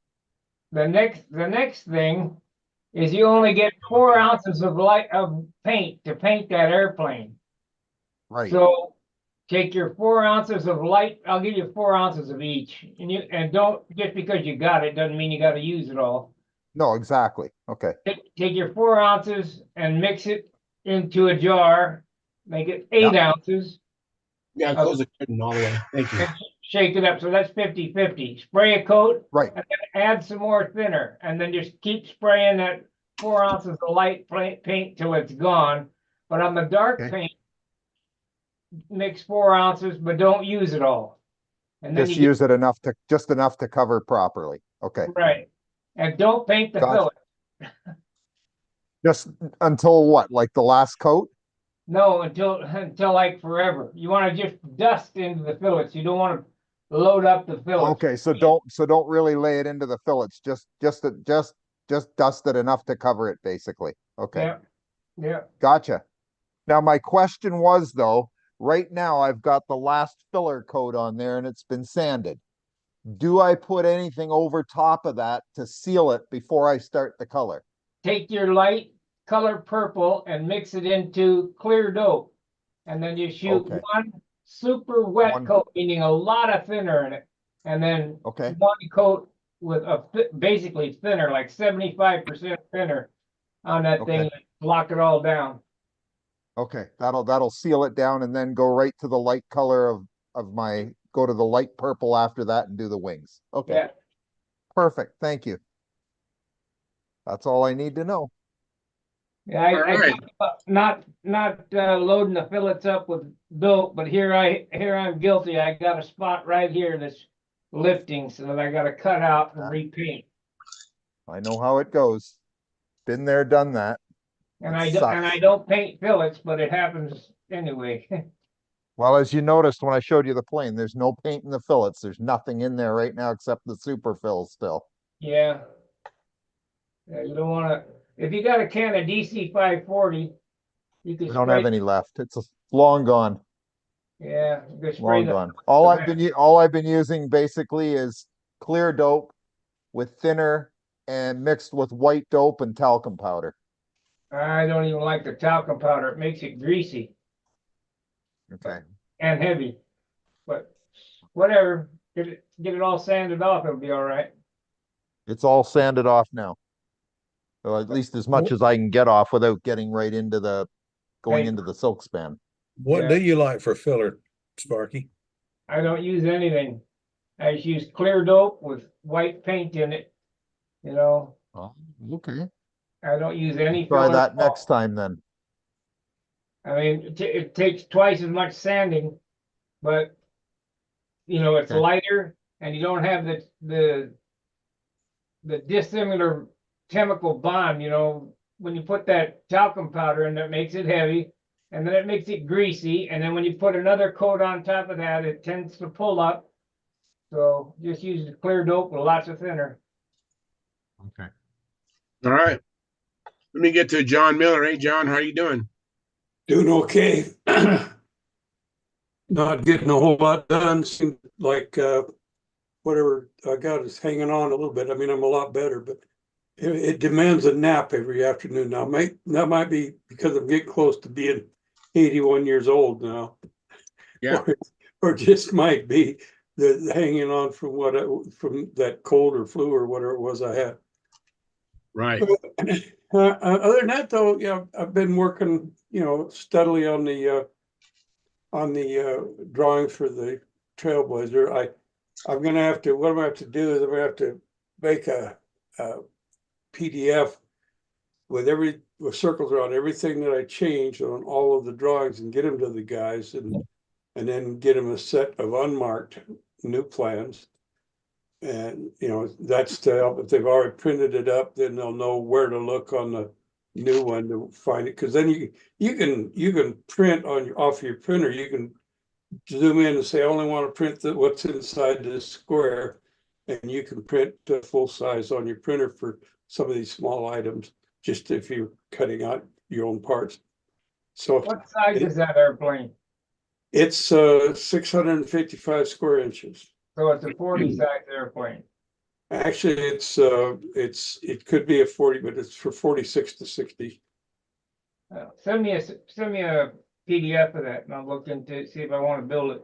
The next thing is you only get 4 ounces of paint to paint that airplane. Right. So take your 4 ounces of light. I'll give you 4 ounces of each, and don't, just because you got it doesn't mean you got to use it all. No, exactly. Okay. Take your 4 ounces and mix it into a jar. Make it 8 ounces. Yeah, close the curtain all the way. Thank you. And shake it up. So that's 50-50. Spray a coat. Right. And then add some more thinner. And then just keep spraying that 4 ounces of light paint till it's gone. But on the dark paint, mix 4 ounces, but don't use it all. And then Just use it just enough to cover properly. Okay. right. And don't paint the Gotcha. fillet. Just until what? Like the last coat? No, until like forever. You want to just dust into the fillets. You don't want to load up the fillets. Okay, so don't really lay it into the fillets. Just dust it enough to cover it, basically. Okay. Yeah. Yeah. Gotcha. Now my question was though, right now I've got the last filler coat on there and it's been sanded. Do I put anything over top of that to seal it before I start the color? Take your light color purple and mix it into clear dope. And then you shoot one super wet coat, meaning a lot of thinner in it. And then one coat with basically thinner, like 75% thinner on that thing, and lock it all down. Okay, that'll seal it down and then go right to the light color go to the light purple after that and do the wings. Okay. Yeah. Perfect. Thank you. That's all I need to know. Yeah, I not loading the fillets up with dope, but here I'm guilty. I got a spot right here that's lifting, so that I got to cut out and repaint. I know how it goes. Been there, done that. And I don't paint fillets, but it happens anyway. Well, as you noticed when I showed you the plane, there's no paint in the fillets. There's nothing in there right now except the super fill still. Yeah. Yeah, you don't want to. If you got a can of DC 540, you can. We don't have any left. It's long gone. Yeah, you can spray Long gone. All I've been using basically is clear dope with thinner and mixed with white dope and talcum powder. I don't even like the talcum powder. It makes it greasy. Okay. And heavy. But whatever. Get it all sanded off, it'll be all right. It's all sanded off now. So at least as much as I can get off without getting right into going into the silk span. What do you like for filler, Sparky? I don't use anything. I just use clear dope with white paint in it. You know. Oh, okay. I don't use any Try filler that next time then. I mean, it takes twice as much sanding, but you know, it's lighter and you don't have the dissimilar chemical bond, you know, when you put that talcum powder in, that makes it heavy, and then it makes it greasy, and then when you put another coat on top of that, it tends to pull up. So just use the clear dope with lots of thinner. Okay. All right. Let me get to John Miller. Hey, John, how are you doing? Doing okay. Not getting a whole lot done. Seems like whatever I got is hanging on a little bit. I mean, I'm a lot better, but it demands a nap every afternoon now. That might be because I'm getting close to being 81 years old now. Yeah. Or just might be the hanging on from from that cold or flu or whatever it was I had. Right. Other than that, though, I've been working, steadily on the drawing for the Trailblazer. I'm gonna have to. What I'm gonna have to do is I'm gonna have to make a PDF with circles around everything that I changed on all of the drawings and get them to the guys and then get them a set of unmarked new plans. And that's to help. If they've already printed it up, then they'll know where to look on the new one to find it. Because then you can print off your printer. You can zoom in and say, I only want to print what's inside this square, and you can print full size on your printer for some of these small items. Just if you're cutting out your own parts. So What size is that airplane? it's 655 square inches. So it's a 40 size airplane. Actually, it could be a 40, but it's for 46 to 60. Send me a PDF of that and I'll look into it, see if I want to build it.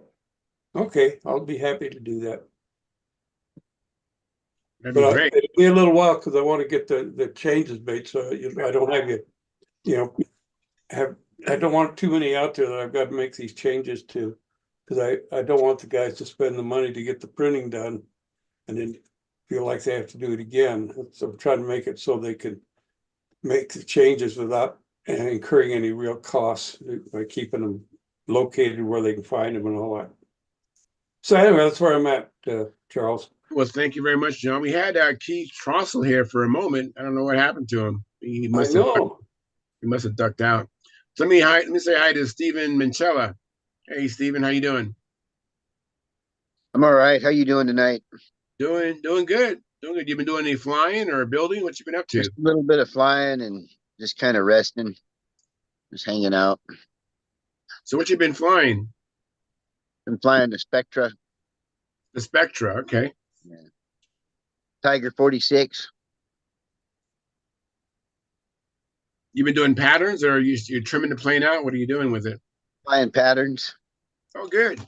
Okay, I'll be happy to do that. That'd be But great. it'll be a little while because I want to get the changes made, so I don't have I don't want too many out there that I've got to make these changes to, because I don't want the guys to spend the money to get the printing done and then feel like they have to do it again. So I'm trying to make it so they can make the changes without incurring any real costs by keeping them located where they can find them and all that. So anyway, that's where I'm at, Charles. Well, thank you very much, John. We had Keith Trossel here for a moment. I don't know what happened to him. He I know. must have ducked out. So let me say hi to Stephen Minchella. Hey, Stephen, how you doing? I'm all right. How you doing tonight? Doing good. Doing good. You been doing any flying or building? What you been up to? Just a little bit of flying and just kind of resting, just hanging out. So what you been flying? Been flying the Spectra. The Spectra, okay. Yeah. Tiger 46. You been doing patterns, or you're trimming the plane out? What are you doing with it? Flying patterns. Oh, good.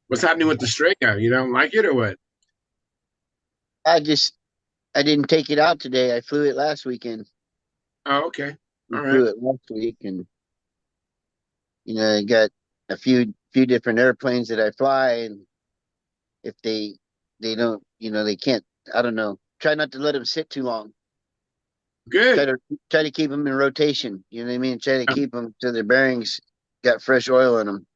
What's happening with the Strega? You don't like it or what? I didn't take it out today. I flew it last weekend. Oh, okay. We All flew right. it last week, and I got a few different airplanes that I fly, and if they don't, they can't. I don't know. Try not to let them sit too long. Good. Try to keep them in rotation. You know what I mean? Try to keep them so their bearings got fresh oil in them.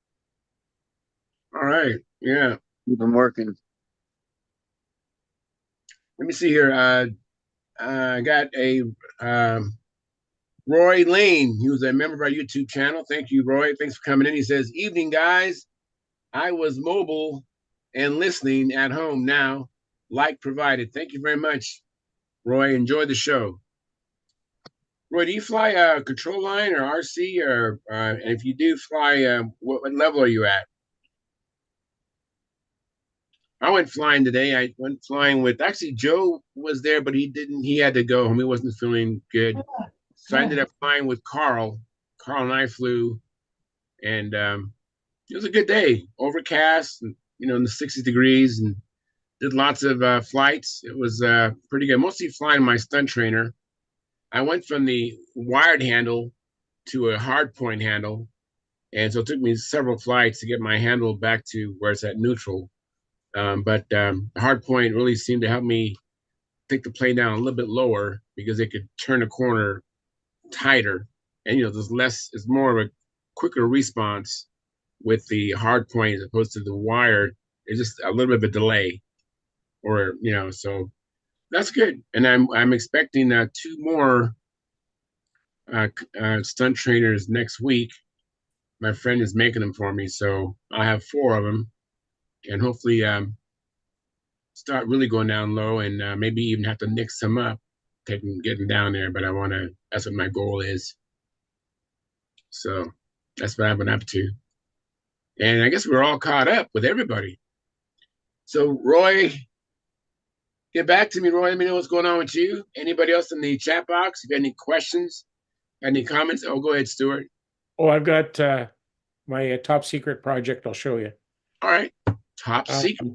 All right. Yeah. Keep them working. Let me see here. I got a Roy Lane. He was a member of our YouTube channel. Thank you, Roy. Thanks for coming in. He says, "Evening, guys. I was mobile and listening at home now. Like provided." Thank you very much, Roy. Enjoy the show. Roy, do you fly a control line or RC, or and if you do fly, what level are you at? I went flying today. I went flying with actually Joe was there, but he didn't. He had to go home. He wasn't feeling good, so I ended up flying with Carl. Carl and I flew, and it was a good day. Overcast, and, in the 60 degrees, and did lots of flights. It was pretty good. Mostly flying my stunt trainer. I went from the wired handle to a hard point handle, and so it took me several flights to get my handle back to where it's at neutral. But the hard point really seemed to help me take the plane down a little bit lower because it could turn the corner tighter, and there's less. It's more of a quicker response with the hard point as opposed to the wired. It's just a little bit of a delay, or so that's good. And I'm expecting two more stunt trainers next week. My friend is making them for me, so I have four of them, and hopefully start really going down low, and maybe even have to mix them up, getting down there. But that's what my goal is. So that's what I've been up to. And I guess we're all caught up with everybody. So Roy, Get back to me, Roy. Let me know what's going on with you. Anybody else in the chat box? If you have any questions, any comments? Oh, go ahead, Stuart. Oh, I've got my top secret project. I'll show you. All right. Top secret.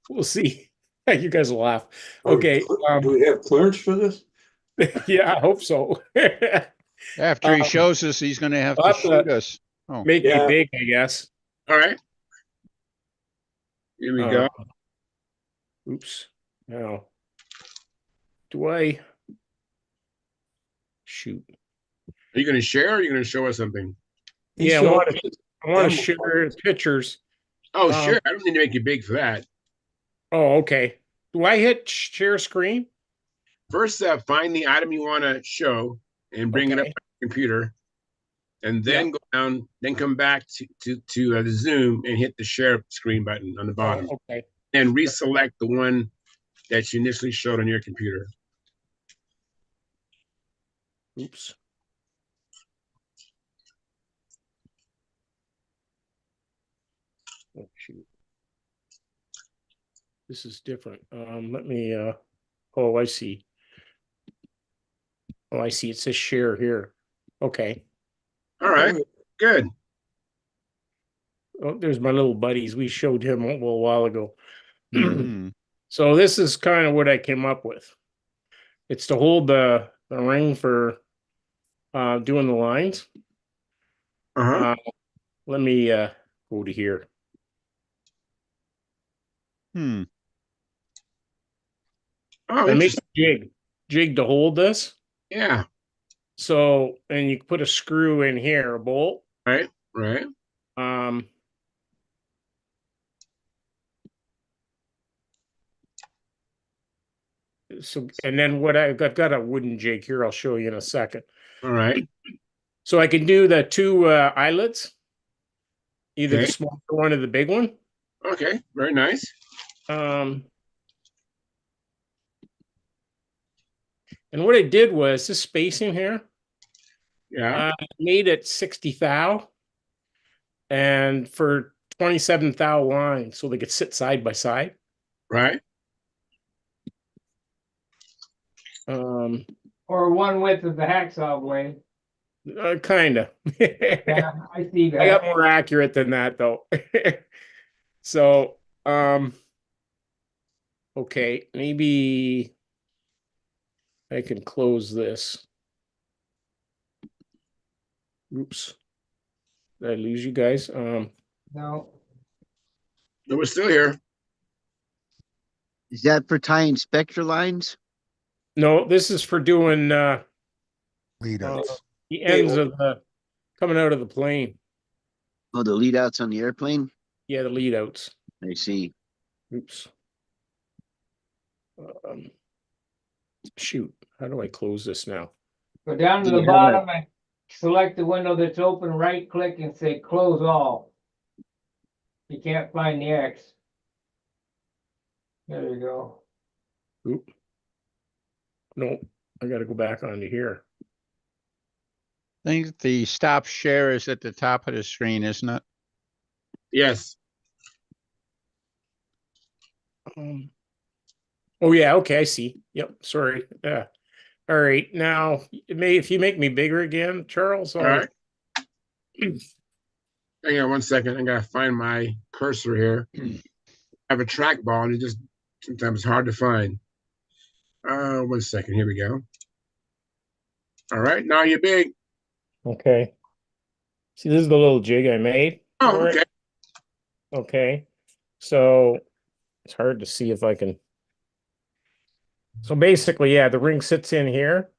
We'll see. You guys will laugh. Oh, Okay. do we have clearance for this? Yeah, I hope so. After he shows us, he's going to have I'll to have to shoot us. Oh, make Yeah. it big, I guess. All right. Here we go. Oops. Now, do I shoot? Are you going to share or are you going to show us something? Yeah, I want to share Demo. pictures. Oh, sure. I don't need to make you big for that. Oh, okay. Do I hit share screen? First, find the item you want to show and bring it up on your computer, and then go down. Then come back to the Zoom and hit the share screen button on the bottom. Oh, okay. And reselect the one that you initially showed on your computer. Oops. Oh, shoot. This is different. Let me, oh, I see. Oh, I see. It says share here. Okay. All right. Good. Oh, there's my little buddies. We showed him a little while ago. mhm. So this is kind of what I came up with. It's to hold the ring for doing the lines. Let me go to here. Hmm. Oh, I make a jig to hold this. Yeah. So, and you put a screw in here, a bolt. Right. Right. So, and then what I've got a wooden jig here. I'll show you in a second. All right. So I can do the two eyelets, either the Okay. smaller one or the big one. Okay. Very nice. And what I did was this spacing here. Yeah. I made it 60 thou, and for 27 thou lines, so they could sit side by side. Right. Or one width of the hacksaw blade. Kind of. Yeah, I see that. I got more accurate than that though. So, okay, maybe I can close this. Oops. Did I lose you guys? No. No, we're still here. Is that for tying spectra lines? No, this is for doing Lead outs. the ends of the coming out of the plane. Oh, the lead outs on the airplane? Yeah, the lead outs. I see. Oops. Shoot. How do I close this now? Go down to Do the you have bottom and select the window that's open, right click and say close all. You can't find the X. There you go. Oop. No, I got to go back onto here. I think the stop share is at the top of the screen, isn't it? Yes. Oh yeah, okay, I see. Yep, sorry. Yeah. All right, now if you make me bigger again, Charles. All right. Hang on 1 second. I gotta find my cursor here. I have a trackball and it just sometimes hard to find. 1 second. Here we go. All right, now you're big. Okay. See, this is the little jig I made. Oh, okay. Okay. So it's hard to see if I can. So basically, yeah, the ring sits in here.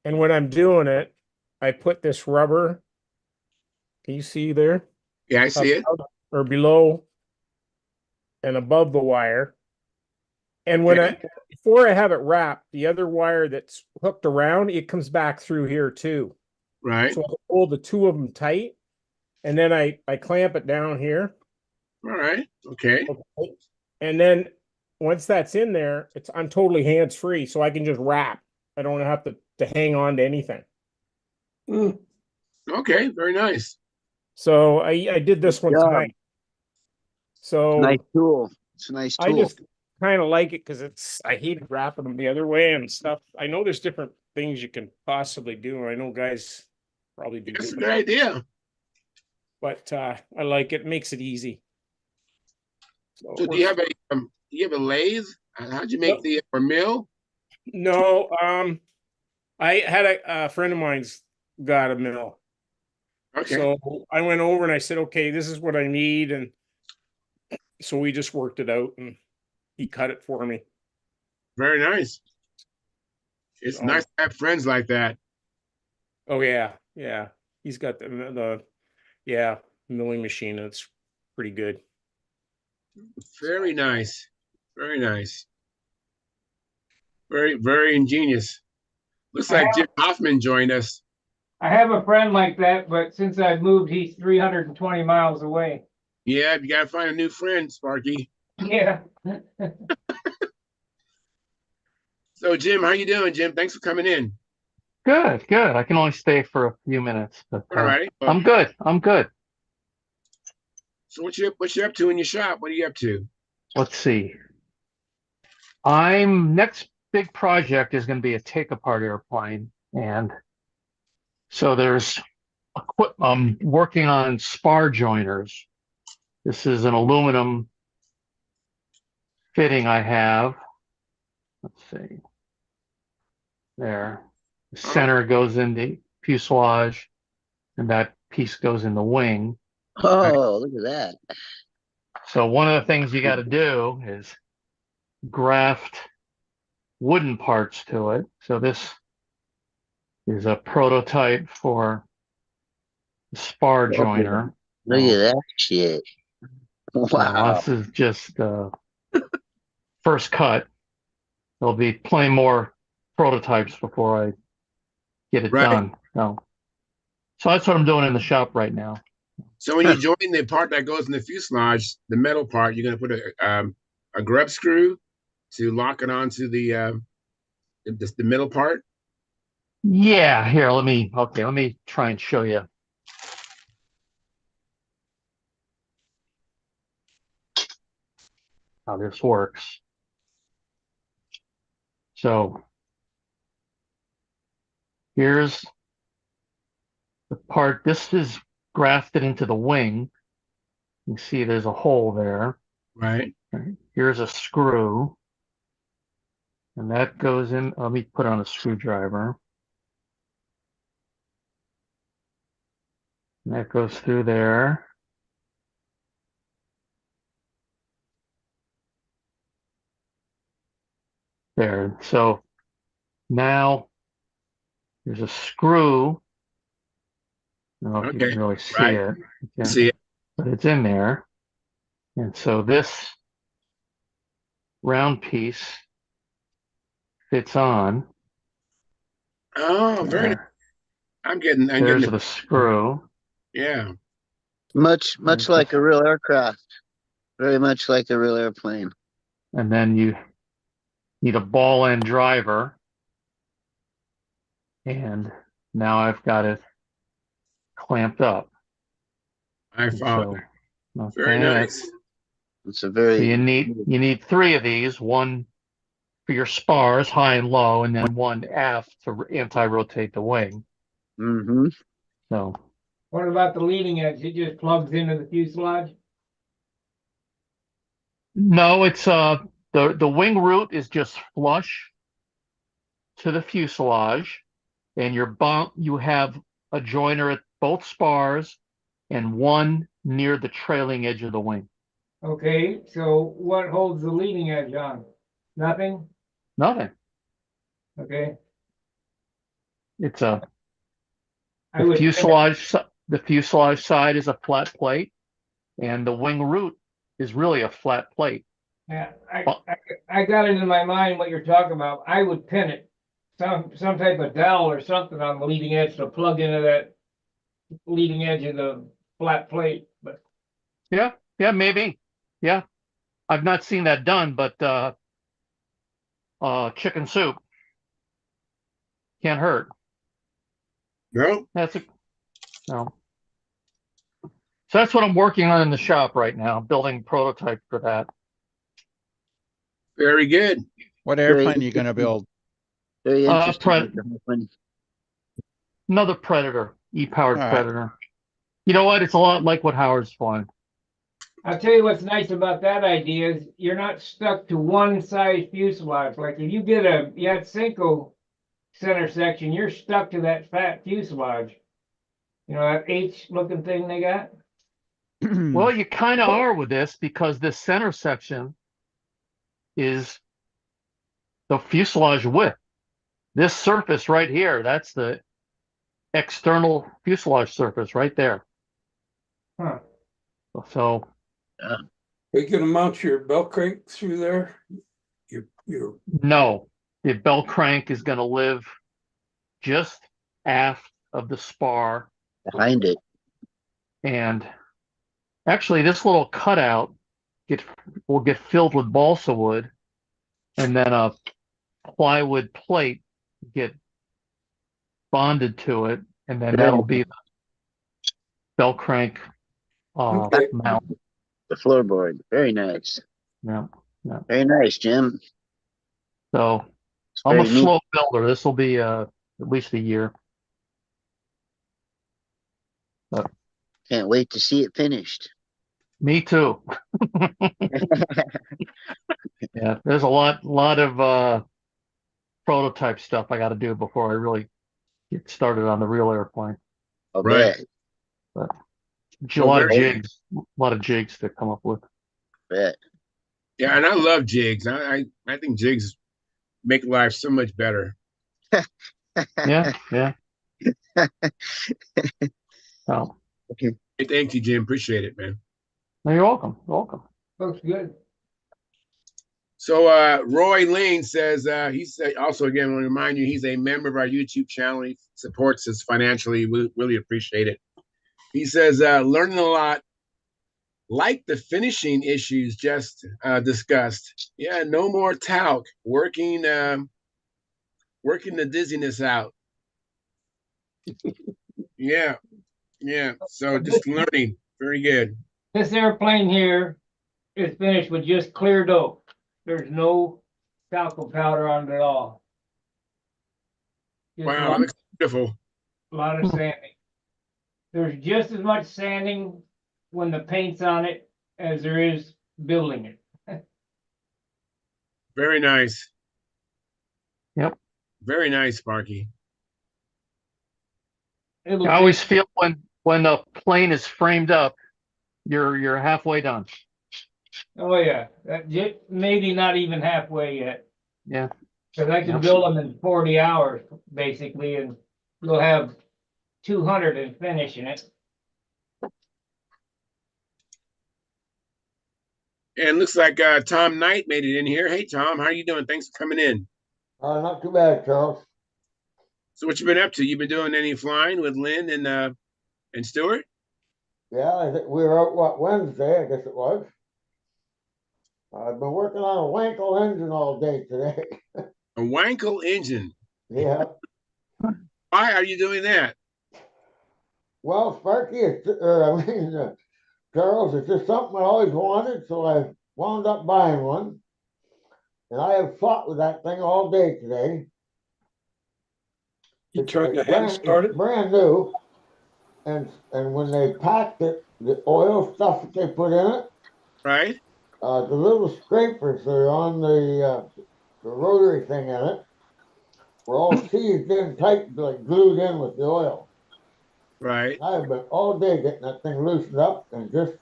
And when I'm doing it, I put this rubber. Can you see there? Yeah, I see it. Or below and above the wire. And when before I have it wrapped, the other wire that's hooked around, it comes back through here too. Right. So I hold the two of them tight, and then I clamp it down here. All right. Okay. And then once that's in there, I'm totally hands free, so I can just wrap. I don't have to hang on to anything. Okay. Very nice. So I did this one tonight. So nice tool. It's a nice tool. I just kind of like it because I hate wrapping them the other way and stuff. I know there's different things you can possibly do. I know guys probably do That's a different, good idea. but I like it. Makes it easy. So So it do you works. have a lathe? How'd you make No. the or mill? No, I had a friend of mine's got a mill. Okay, So I went over and I said, okay, this is what I need. And so we just worked it out and he cut it for me. very nice. It's So, nice to have friends like that. oh yeah, yeah. He's got the yeah, milling machine. It's pretty good. Very nice. Very nice. Very, very ingenious. Looks I like have, Jim Hoffman joined us. I have a friend like that, but since I've moved, he's 320 miles away. Yeah, you gotta find a new friend, Sparky. Yeah. So Jim, how you doing, Jim? Thanks for coming in. Good, good. I can only stay for a few minutes, but All righty. Well, I'm good. I'm good. so what you up to in your shop? What are you up to? Let's see. I'm next big project is going to be a take apart airplane, and so I'm working on spar joiners. This is an aluminum fitting I have. Let's see. There. The center goes in the fuselage, and that piece goes in the wing. Oh, look at that. So one of the things you got to do is graft wooden parts to it. So this is a prototype for the spar joiner. Look at that shit. Wow. This is just first cut. There'll be plenty more prototypes before I get it Right. done. So that's what I'm doing in the shop right now. So when you join the part that goes in the fuselage, the metal part, you're gonna put a grub screw to lock it onto the middle part. Yeah, here, let me try and show you. How this works. So here's the part. This is grafted into the wing. You see there's a hole there. Right. Here's a screw. And that goes in. Let me put on a screwdriver. And that goes through there. There. So now there's a screw. I don't know if you can really see it. See it. But it's in there. And so this round piece fits on. Oh, very nice. I'm getting There's the screw. Yeah. Much like a real aircraft. Very much like a real airplane. And then you need a ball end driver. And now I've got it clamped up. I follow. So, very nice. It's a very. So you need three of these. One for your spars, high and low, and then one aft to anti-rotate the wing. Mm-hmm. So. What about the leading edge? It just plugs into the fuselage? No, it's the wing root is just flush to the fuselage, and you have a joiner at both spars and one near the trailing edge of the wing. Okay, so what holds the leading edge on? Nothing? Nothing. Okay. It's the fuselage side is a flat plate, and the wing root is really a flat plate. Yeah, I got it in my mind what you're talking about. I would pin it, some type of dowel or something on the leading edge to plug into that leading edge of the flat plate. But yeah, maybe. Yeah. I've not seen that done, but chicken soup can't hurt. No. No. So that's what I'm working on in the shop right now, building prototype for that. Very good. What Very airplane are you going to interesting. build? Very interesting. Pred- with the whole thing. Another Predator, E-powered All right. Predator. You know what? It's a lot like what Howard's flying. I'll tell you what's nice about that idea is you're not stuck to one size fuselage. Like if you get a Yatsenko center section, you're stuck to that fat fuselage. You know, that H looking thing they got? Well, you kind of are with this because this center section is the fuselage width. This surface right here, that's the external fuselage surface right there. Huh. So Yeah. Are you gonna mount your belt crank through there? Your no, the bell crank is going to live just aft of the spar. Behind it. And actually, this little cutout will get filled with balsa wood, and then a plywood plate get bonded to it, and then that'll be the bell crank Okay. mount. The floorboard. Very nice. Yeah, yeah. Very nice, Jim. So It's I'm a very neat. slow builder. This will be at least a year. But Can't wait to see it finished. me too. Yeah, there's a lot of prototype stuff I got to do before I really get started on the real airplane. I'll Right. bet. But a Well, lot of jigs to come up with. Bet. Yeah, and I love jigs. I think jigs make life so much better. Yeah, yeah. So, Okay. Hey, thank you, Jim. Appreciate it, man. no, you're welcome. You're welcome. Looks good. So Roy Lane says he said also again, I want to remind you he's a member of our YouTube channel. He supports us financially. We really appreciate it. He says learning a lot, like the finishing issues just discussed. Yeah, no more talc. Working the dizziness out. Yeah, yeah. So just learning. Very good. This airplane here is finished with just clear dope. There's no talcum powder on it at all. Just Wow, it looks beautiful. a lot of sanding. There's just as much sanding when the paint's on it as there is building it. Very nice. Yep. Very nice, Sparky. It'll I always feel when the plane is framed up, you're halfway done. Oh yeah, maybe not even halfway yet. Yeah. Because I can Yep. build them in 40 hours basically, and we'll have 200 and finishing it. And looks like Tom Knight made it in here. Hey, Tom, how are you doing? Thanks for coming in. Not too bad, Charles. So what you been up to? You been doing any flying with Lynn and Stuart? Yeah, I think we were out, Wednesday, I guess it was. I've been working on a Wankel engine all day today. A Wankel engine. Yeah. Why are you doing that? Well, Sparky, Charles, it's just something I always wanted, so I wound up buying one. And I have fought with that thing all day today. You trying to It's hand start it? brand new. And when they packed it, the oil stuff that they put in it, Right? the little scrapers that are on the rotary thing in it were all seized in tight, like glued in with the oil. Right. I've been all day getting that thing loosened up, and just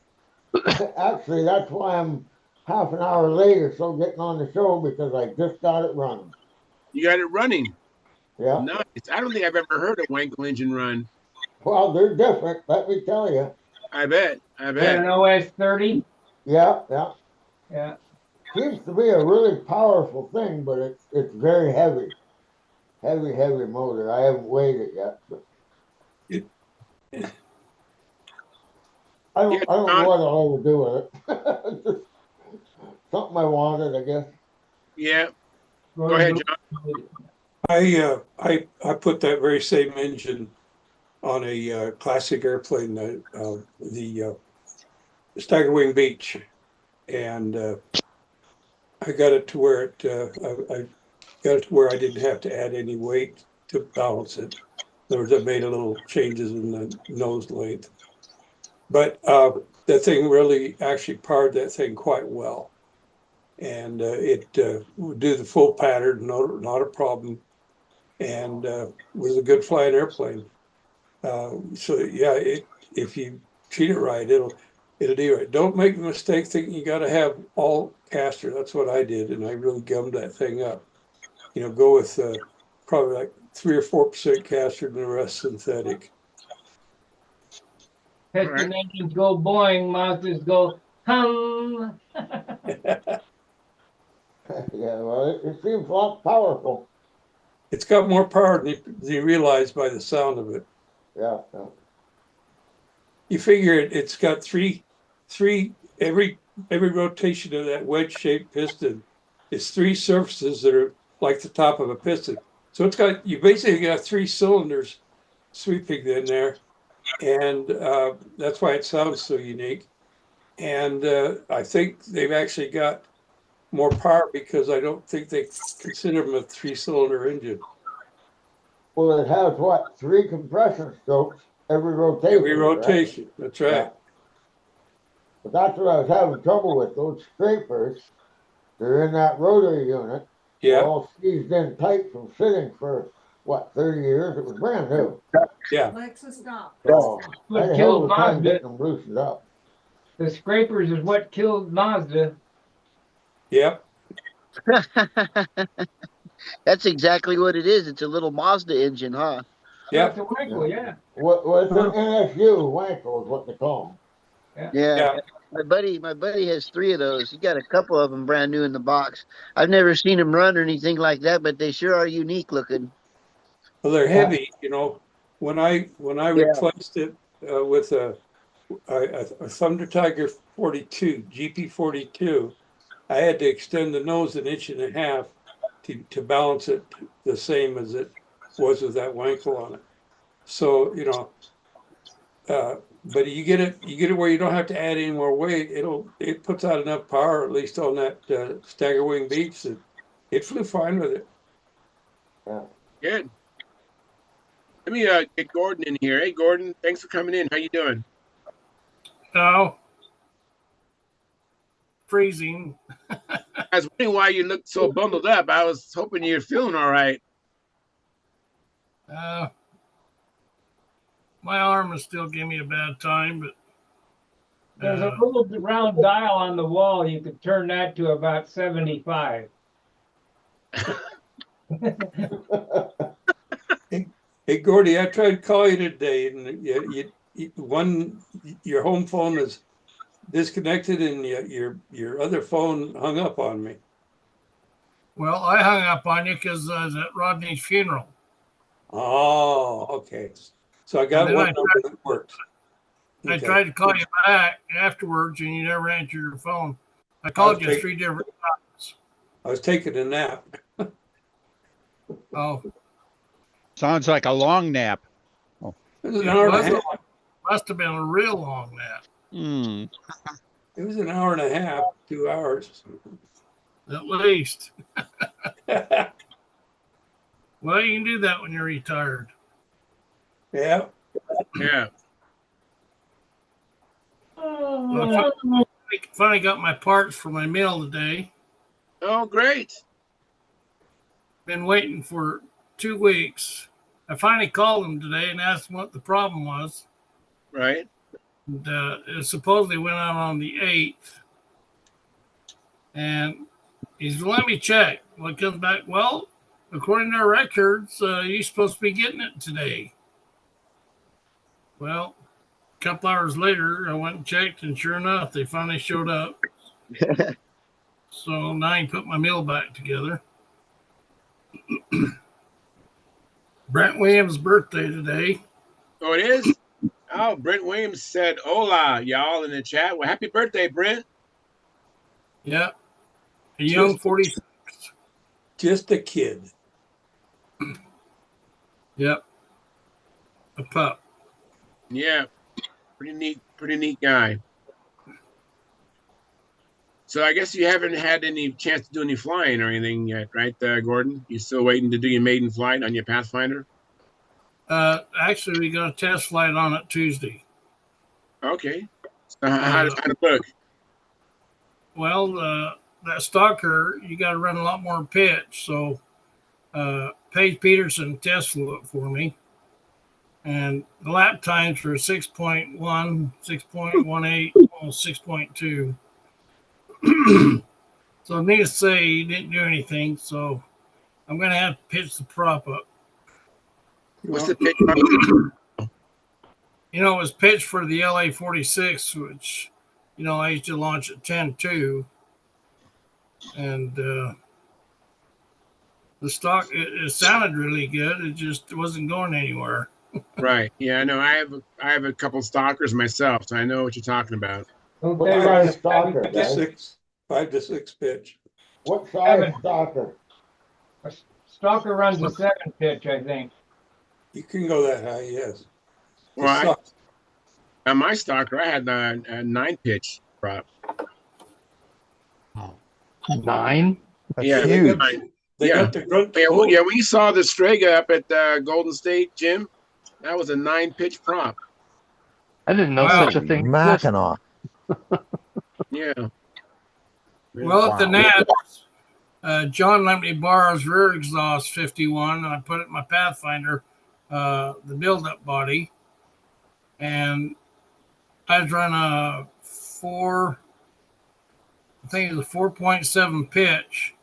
actually that's why I'm half an hour late or so getting on the show, because I just got it running. You got it running. Yeah. Nice. I don't think I've ever heard a Wankel engine run. Well, they're different, let me tell you. I bet. I Got bet. an OS 30? Yeah, yeah. Yeah. Seems to be a really powerful thing, but it's very heavy. Heavy motor. I haven't weighed it yet, but I don't know what I'll ever do with it. Just something I wanted, I guess. Yeah. Go ahead, John. I put that very same engine on a classic airplane, the Staggerwing Beach, and I got it to where I got it to where I didn't have to add any weight to balance it. In other words, I made a little changes in the nose length. But that thing really actually powered that thing quite well. And it would do the full pattern, not a problem. And was a good flying airplane. So yeah, if you treat it right, it'll do it. Don't make the mistake thinking you got to have all caster. That's what I did, and I really gummed that thing up. You know, go with probably like 3 or 4% caster and the rest synthetic. Piston engines go boing, Mazdas go hum. Yeah, well, it seems a lot powerful. It's got more power than you realize by the sound of it. Yeah, yeah. You figure it's got three every rotation of that wedge-shaped piston is 3 surfaces that are like the top of a piston. So you basically got 3 cylinders sweeping in there, and that's why it sounds so unique. And I think they've actually got more power because I don't think they consider them a 3-cylinder engine. Well, it has what, 3 compression strokes every rotation. Every rotation, right? That's right. Yeah. But that's what I was having trouble with. Those scrapers, they're in that rotary unit. Yeah. All squeezed in tight from sitting for what, 30 years? It was brand new. Yeah. Alexa, stop. So I What had a hell killed of a time Mazda? getting them loosened up. The scrapers is what killed Mazda. Yep. That's exactly what it is. It's a little Mazda engine, huh? Yeah. That's a Wankel, yeah. Well, it's an NSU, Wankel is what they call Yeah. Yeah. My buddy has 3 of those. He got a couple of them brand new in the box. I've never seen them run or anything like that, but they sure are unique looking. Well, they're heavy, you know. When I replaced it with a Thunder Tiger 42, GP 42, I had to extend the nose 1.5 inches to balance it the same as it was with that Wankel on it. So, you know, but you get it where you don't have to add any more weight. It puts out enough power, at least on that stagger wing beach, that it flew fine with it. Yeah. Good. Let me get Gordon in here. Hey, Gordon, thanks for coming in. How you doing? Oh, freezing. I was wondering why you looked so bundled up. I was hoping you're feeling all right. My arm is still giving me a bad time, but There's a little round dial on the wall. You could turn that to about 75. Hey, Gordy, I tried to call you today, and your home phone is disconnected, and your other phone hung up on me. well, I hung up on you because I was at Rodney's funeral. Oh, okay. So I got one number that worked. I Okay. tried to call you back afterwards, and you never answered your phone. I called you 3 different times. I was taking a nap. Oh, Sounds like a long nap. It was an hour and a half. Must have been a real long nap. It was an hour and a half, 2 hours. At least. Well, you can do that when you're retired. Yeah. Yeah. Well, finally got my parts for my mail today. Oh, great. Been waiting for 2 weeks. I finally called them today and asked them what the problem was. Right. And, it supposedly went out on the 8th. And he's let me check. Well, it comes back, well, according to our records, you're supposed to be getting it today. Well, a couple hours later, I went and checked, and sure enough, they finally showed up. So now I can put my mail back together. Brent Williams' birthday today. Oh, it is? Oh, Brent Williams said hola, y'all, in the chat. Well, happy birthday, Brent. Yeah. A young 46. Just a kid. Yep. A pup. Yeah. Pretty neat guy. So I guess you haven't had any chance to do any flying or anything yet, right, Gordon? You still waiting to do your maiden flight on your Pathfinder? Actually, we got a test flight on it Tuesday. Okay. So how does it look? Well, that stalker, you got to run a lot more pitch. So Paige Peterson test flew it for me. And the lap times were 6.1, 6.18, almost 6.2. So needless to say, he didn't do anything. So I'm going to have to pitch the prop up. What's the pitch? You know, it was pitched for the LA 46, which, you know, I used to launch at 10.2. And the stock, it sounded really good. It just wasn't going anywhere. Right. Yeah, I know. I have a couple stalkers myself, so I know what you're talking about. What size stalker, 5 to guys? 6, 5 to 6 pitch. What size stalker? A stalker runs a 7 pitch, I think. You can go that high, yes. Well, on my stalker, I had a 9 pitch prop. 9? That's Yeah, huge. They yeah. got the grunt. Yeah, we saw the Strega up at Golden State, Jim. That was a 9 pitch prop. I didn't know such a thing existed. Mackinac. Yeah. Well, at the Nats, John let me borrow his rear exhaust 51, and I put it in my Pathfinder, the build-up body, and I was running a 4.7 pitch,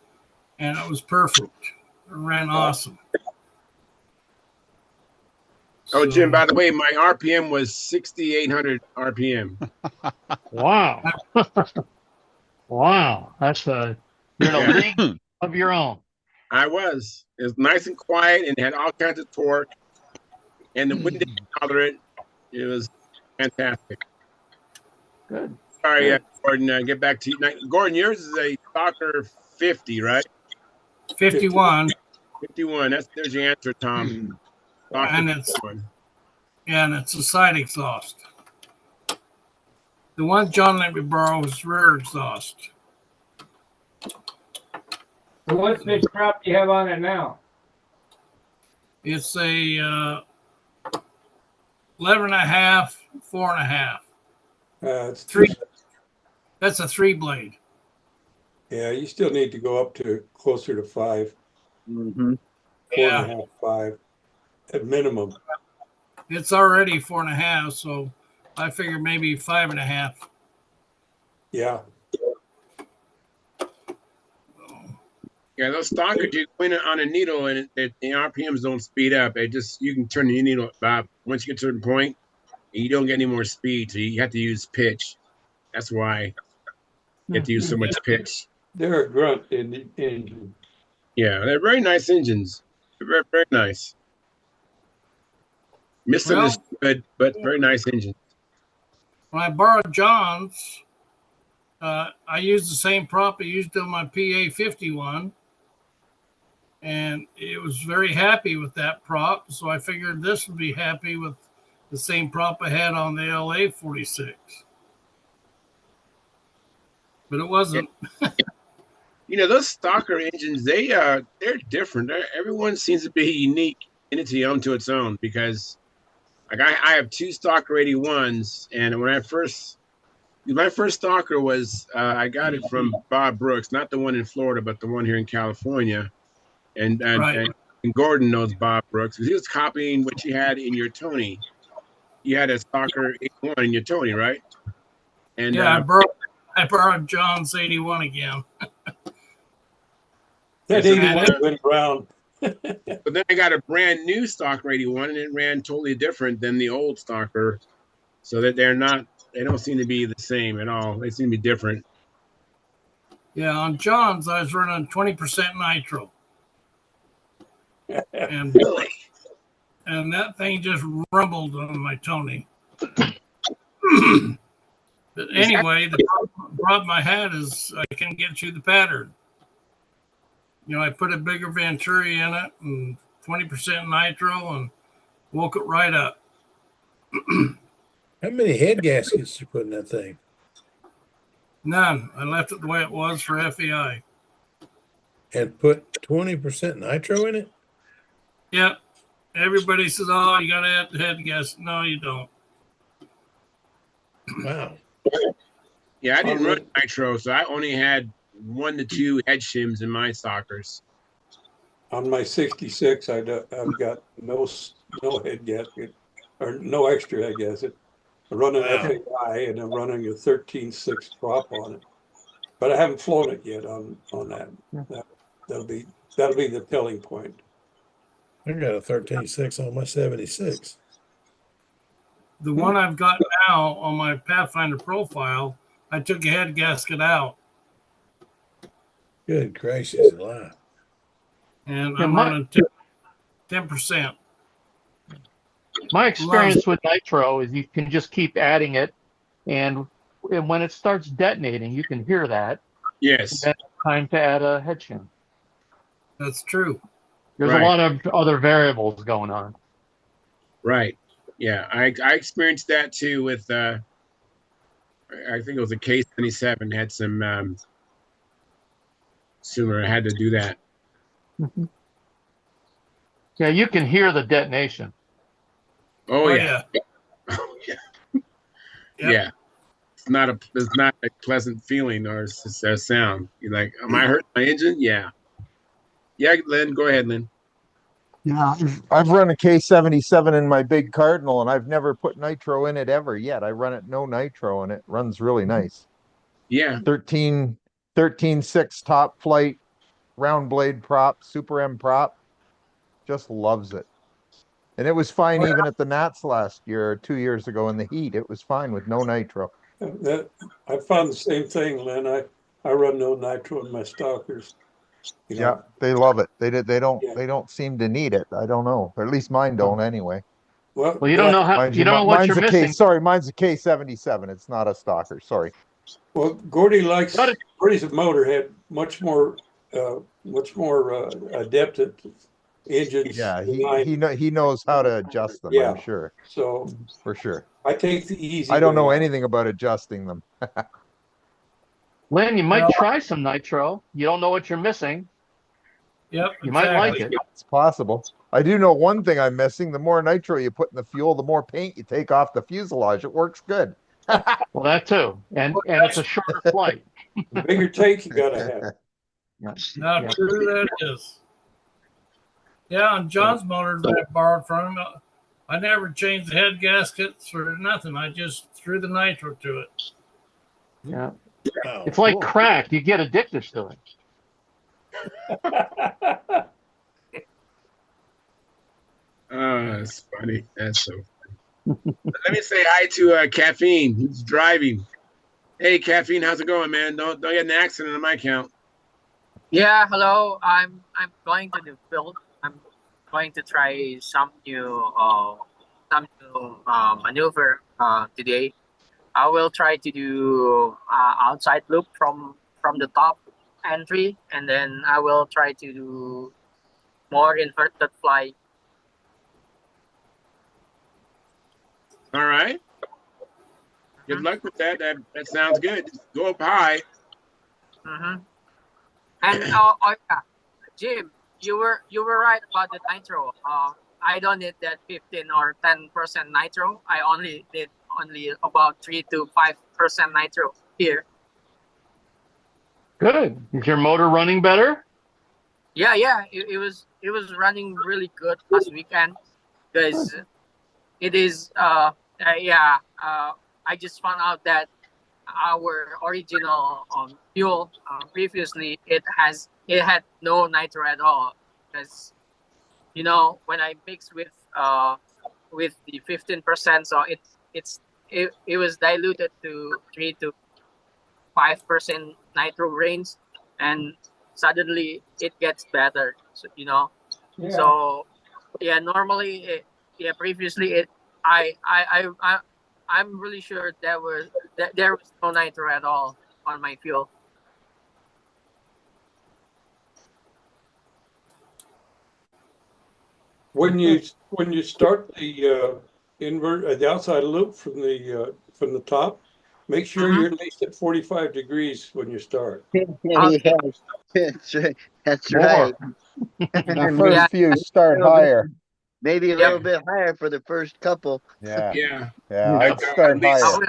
and it was perfect. It ran awesome. Oh, Jim, by the way, my RPM was 6,800 RPM. Wow. Wow. You're in a league of your own. I was. It was nice and quiet and had all kinds of torque. And the wind didn't bother it. It was fantastic. Good. Sorry, Gordon, get back to you. Now, Gordon, yours is a Stalker 50, right? 51. 51. There's your answer, Tom. And it's a side exhaust. The one John let me borrow was rear exhaust. So what pitch prop do you have on it now? It's a 11.5, 4.5. It's 3. That's a 3-blade. Yeah, you still need to go up to closer to 5. Mm-hmm. 4.5, 5 at minimum. It's already 4.5, so I figured maybe 5.5. Yeah. Yeah, those Stalkers, you go in on a needle and the RPMs don't speed up. You can turn the needle about once you get to a certain point, and you don't get any more speed, so you have to use pitch. That's why you have to use so much pitch. They're a grunt engine. Yeah, they're very nice engines. They're very, very nice. Misunderstood, but very nice engines. When I borrowed John's, I used the same prop I used on my PA 51, and it was very happy with that prop. So I figured this would be happy with the same prop I had on the LA 46. But it wasn't. You know, those Stalker engines, they're different. Everyone seems to be unique entity unto its own, because like I have 2 Stalker 81s, and when my first Stalker was I got it from Bob Brooks, not the one in Florida, but the one here in California. And Gordon knows Bob Brooks, because he was copying what you had in your Tony. You had a Stalker 81 in your Tony, right? And yeah, I borrowed John's 81 again. That 81 went around. But then I got a brand new Stalker 81, and it ran totally different than the old Stalker. So that they don't seem to be the same at all. They seem to be different. Yeah, on John's, I was running 20% nitro. And really? And that thing just rumbled on my Tony. But anyway, the problem I had is I can't get through the pattern. You know, I put a bigger Venturi in it and 20% nitro and woke it right up. How many head gaskets you put in that thing? None. I left it the way it was for FEI. And put 20% nitro in it? Yep. Everybody says, "Oh, you got to add the head gas." No, you don't. Wow. Yeah, I didn't run nitro, so I only had 1 to 2 head shims in my stalkers. On my 66, I've got no head gasket or no extra head gasket. I run an Wow. FAI and I'm running a 13.6 prop on it, but I haven't flown it yet on that. That'll be the telling point. I got a 13.6 on my 76. The one I've got now on my Pathfinder profile, I took a head gasket out, Good gracious alive. and Yeah, I'm my- running 10%. My experience with nitro is you can just keep adding it, and when it starts detonating, you can hear that. Yes. Then it's time to add a head shim. That's true. There's Right. a lot of other variables going on. Right. Yeah, I experienced that too with I think it was a K77 had some sooner. I had to do that. Yeah, you can hear the detonation. Oh yeah. Oh yeah. Yeah. It's not a pleasant feeling or it's a sound. You're like, am I hurting my engine? Yeah. Yeah, Lynn, go ahead, Lynn. Yeah, I've run a K77 in my big Cardinal and I've never put nitro in it ever yet. I run it no nitro and it runs really nice. Yeah. 13.6 top flight, round blade prop, Super M prop. Just loves it. And it was fine even at the Nats last year, 2 years ago in the heat. It was fine with no nitro. I found the same thing, Lynn. I run no nitro in my stalkers. Yeah, they love it. They don't seem to need it. I don't know. Or at least mine don't anyway. Well, you don't know how Mind you don't know what mine's you're a missing. mine's a K77. It's not a stalker. Sorry. Well, Gordy's a motorhead, much more adept at engines. Yeah, than I am. he knows how to adjust them, Yeah. I'm sure. So For sure. I take the easy. I don't know way. anything about adjusting them. Lynn, you might try some nitro. You don't know what you're missing. Yep. You might like it. It's possible. I do know one thing I'm missing. The more nitro you put in the fuel, the more paint you take off the fuselage. It works good. Well, that too. And it's a shorter flight. The bigger tank you gotta have. Not Yeah. true that is. Yeah, on John's motors that I borrowed from him, I never changed the head gaskets or nothing. I just threw the nitro to it. Yeah. Wow. It's like Cool. crack. You get addicted to it. Oh, that's funny. That's so funny. Let me say hi to Caffeine, who's driving. Hey, Caffeine, how's it going, man? Don't get an accident on my account. Yeah, hello. I'm going to the field. I'm going to try some new maneuver today. I will try to do outside loop from the top entry, and then I will try to do more inverted fly. All right. Good luck with that. That sounds good. Just go up high. Mm-hmm. And yeah, Jim, you were right about the nitro. I don't need that 15 or 10% nitro. I only need about 3 to 5% nitro here. Good. Is your motor running better? Yeah, it was running really good last weekend because it is I just found out that our original fuel previously it had no nitro at all because when I mixed with the 15%, so it was diluted to 3 to 5% nitro range, and suddenly it gets better. So Yeah. so yeah, normally previously I'm really sure there was no nitro at all on my fuel. When you start the the outside loop from the top, Make sure you're at least at 45 degrees when you start. Yeah, that's right. That's More. right. The Maybe first few start higher. maybe a little bit higher for the first couple. Yeah, Yeah. yeah, I'd start At least- higher.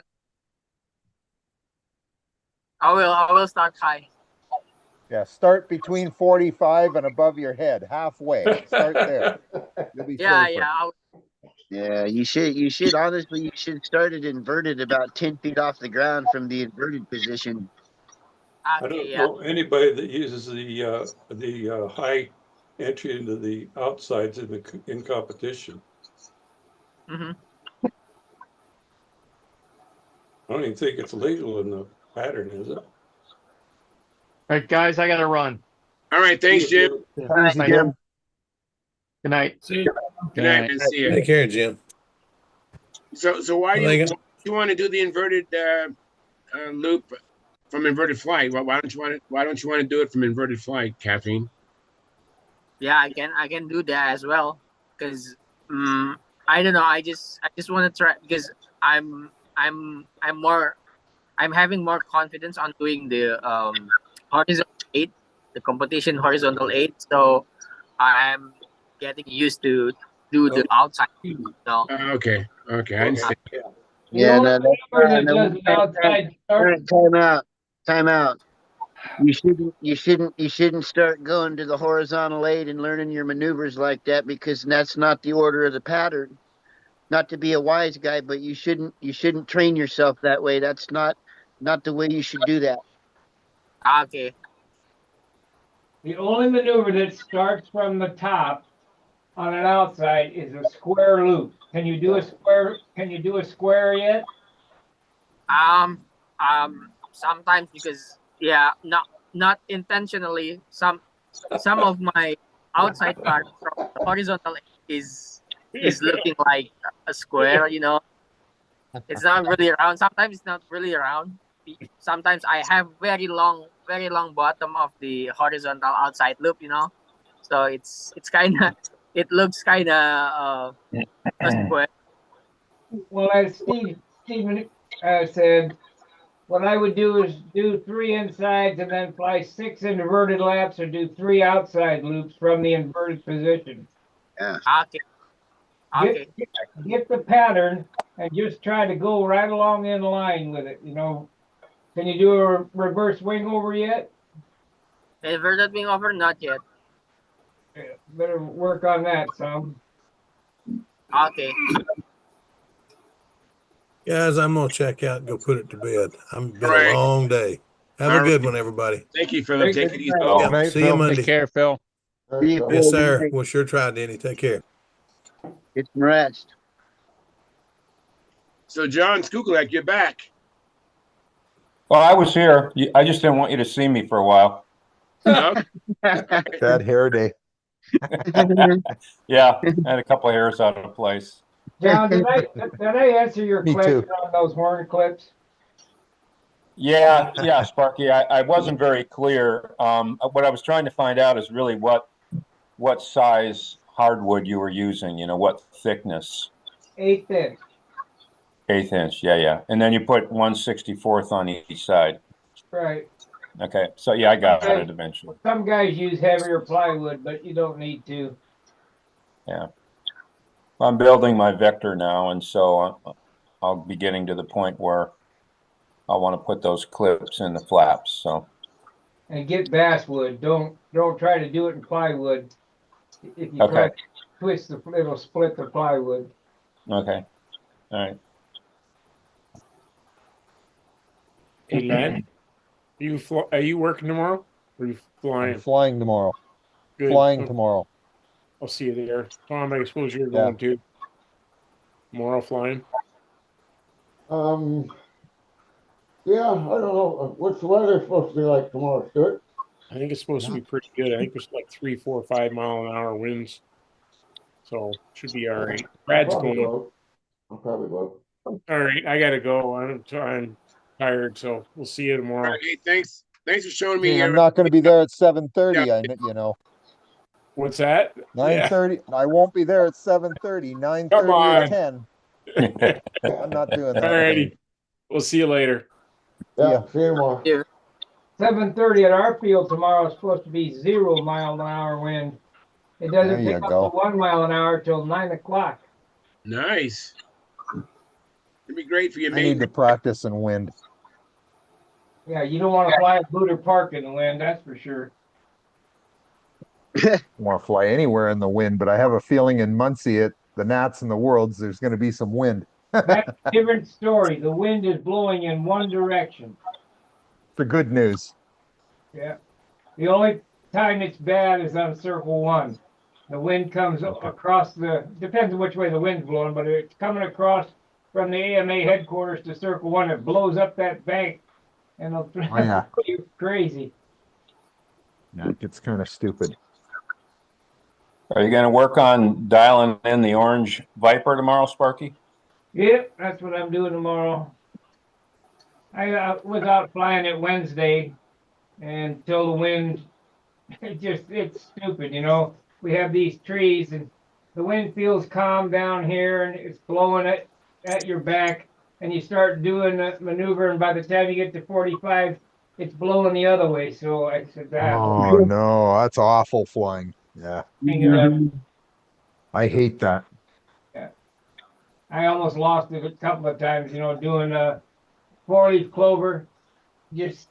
I will start high. Yeah, start between 45 and above your head, halfway. Start there. You'll be Yeah, safer. yeah. Yeah, you should honestly, you should start it inverted about 10 feet off the ground from the inverted position. I Okay, don't yeah. know anybody that uses the high entry into the outsides in competition. Mm-hmm. I don't even think it's legal in the pattern, is it? All right, guys, I got to run. All right. Thanks, See you, Jim. Yeah. Thanks, Thank Jim. you. Good night. See you. Good night, man. See you. Take care, Jim. So why do Well, you they want to do the inverted loop from inverted flight? Why don't you want to do it from inverted flight, Caffeine? Yeah, I can do that as well. Because I don't know. I just want to try because I'm having more confidence on doing the horizontal 8, the competition horizontal 8. So I'm getting used to do the outside. So Okay. I understand. The Yeah, only no, that's maneuver fine. that does an outside start. Time out. Time out. You shouldn't start going to the horizontal 8 and learning your maneuvers like that, because that's not the order of the pattern. Not to be a wise guy, but you shouldn't train yourself that way. That's not the way you should do that. okay. The only maneuver that starts from the top on an outside is a square loop. Can you do a square? Can you do a square yet? Sometimes because not intentionally. Some of my outside part from the horizontal is looking like a square. It's not really round. Sometimes it's not really round. Sometimes I have very long bottom of the horizontal outside loop. So it's kind of it looks kind of a square. Well, as Stephen said, what I would do is do 3 insides and then fly 6 inverted laps, or do 3 outside loops from the inverted position. Yeah. Okay. Get the pattern and just try to go right along in line with it. Can you do a reverse wing over yet? Inverted wing over, not yet. Better work on that some. Okay. Guys, I'm gonna check out and go put it to bed. It's been Right. a long day. Have a good one, everybody. Thank you, Philip. Take it easy. Yeah, Night, see you Phil. Monday. Take care, Phil. Yes, sir. We'll sure try, Danny. Take care. Get some rest. So, John Skukulak, you're back. Well, I was here. I just didn't want you to see me for a while. Okay. That hair day. Yeah, I had a couple of hairs out of place. John, did I answer your Me question too. on those horn clips? Yeah, Sparky. I wasn't very clear. What I was trying to find out is really what size hardwood you were using. What thickness. 1/8 inch. 1/8 inch. Yeah. And then you put 1/64 on each side. Right. Okay. So yeah, I got it eventually. Some guys use heavier plywood, but you don't need to. Yeah. I'm building my Vector now, and so I'll be getting to the point where I want to put those clips in the flaps. So. And get basswood. Don't try to do it in plywood. If you Okay. try to twist it'll split the plywood. Okay. All right. Hey, Len, are you working tomorrow? Or are you flying? I'm flying tomorrow. Good. Flying tomorrow. I'll see you there. Tom, I suppose you're Yeah. going to. Tomorrow flying? Yeah, I don't know. What's the weather supposed to be like tomorrow, Stuart? I think it's supposed to be pretty good. I think there's like 3, 4, 5 mile an hour winds. So should be all right. Brad's going. I'll probably go. All right, I gotta go. I'm tired, so we'll see you tomorrow. Hey, thanks for showing me. I'm not going to be there at 7:30. What's that? 9:30. I won't be there at 7:30. 9:30 or 10. I'm not doing that. All righty. We'll see you later. Yeah, see you tomorrow. Yeah. 7:30 at our field tomorrow is supposed to be 0 mile an hour wind. It There doesn't you pick up go. to 1 mile an hour till 9 o'clock. Nice. It'd be great for your I need to maintenance. practice in wind. Yeah, you don't want to fly at Booter Park in the wind, that's for sure. Want to fly anywhere in the wind, but I have a feeling in Muncie at the Nats and the Worlds, there's going to be some wind. That's a different story. The wind is blowing in one direction. The good news. Yeah. The only time it's bad is on Circle 1. The wind comes across depends on which way the wind's blowing, but it's coming across from the AMA headquarters to Circle 1. It blows up that bank, and it'll yeah. you crazy. Yeah, it gets kind of stupid. Are you going to work on dialing in the orange Viper tomorrow, Sparky? Yep, that's what I'm doing tomorrow. I was out flying it Wednesday until the wind, it's stupid, you know. We have these trees and the wind feels calm down here and it's blowing it at your back and you start doing the maneuver and by the time you get to 45, it's blowing the other way. So I said, Oh no, that's awful flying. Yeah. hang it up. I hate that. Yeah. I almost lost it a couple of times, you know, doing a 4-leaf clover. Just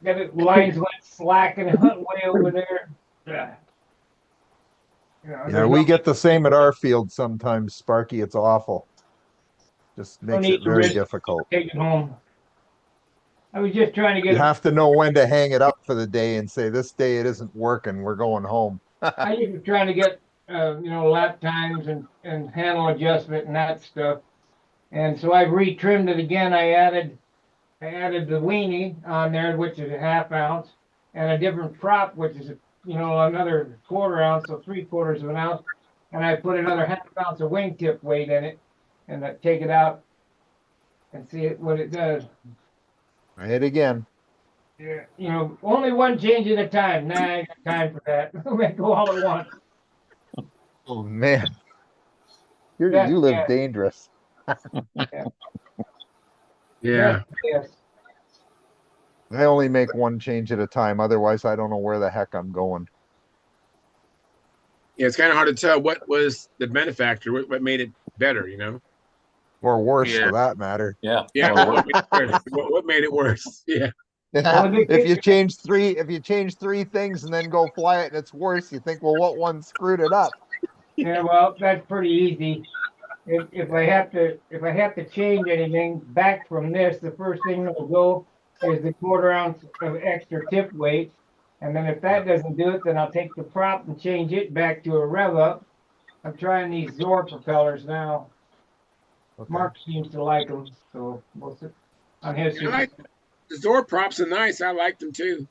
got it, lines went slack and it went way over there. Yeah. You know, Yeah, we get the same at our field sometimes, Sparky. It's awful. Just makes it very difficult. Take it home. I was just trying to get. You have to know when to hang it up for the day and say, this day it isn't working. We're going home. I was trying to get, you know, lap times and handle adjustment and that stuff. And so I retrimmed it again. I added the weenie on there, which is a 1/2 ounce, and a different prop, which is, you know, another 1/4 ounce, so 3/4 of an ounce. And I put another 1/2 ounce of wingtip weight in it, and I take it out and see what it does. Try it again. Yeah, you know, only one change at a time. Nah, I ain't got time for that. We go all at once. Oh man, you Yes, live yes. dangerous. Yeah. Yes. I only make one change at a time. Otherwise, I don't know where the heck I'm going. Yeah, it's kind of hard to tell what was the benefactor, what made it better, you know? Or worse, Yeah. for that matter. Yeah. Yeah. What made it worse? Yeah. If you change three things and then go fly it and it's worse, you think, well, what one screwed it up? Yeah, well, that's pretty easy. If I have to change anything back from this, the first thing that will go is the 1/4 ounce of extra tip weight. And then if that doesn't do it, then I'll take the prop and change it back to a rev up. I'm trying these Zor propellers now. Okay. Mark seems to like them, so we'll see on his. The Zor props are nice. I like them too.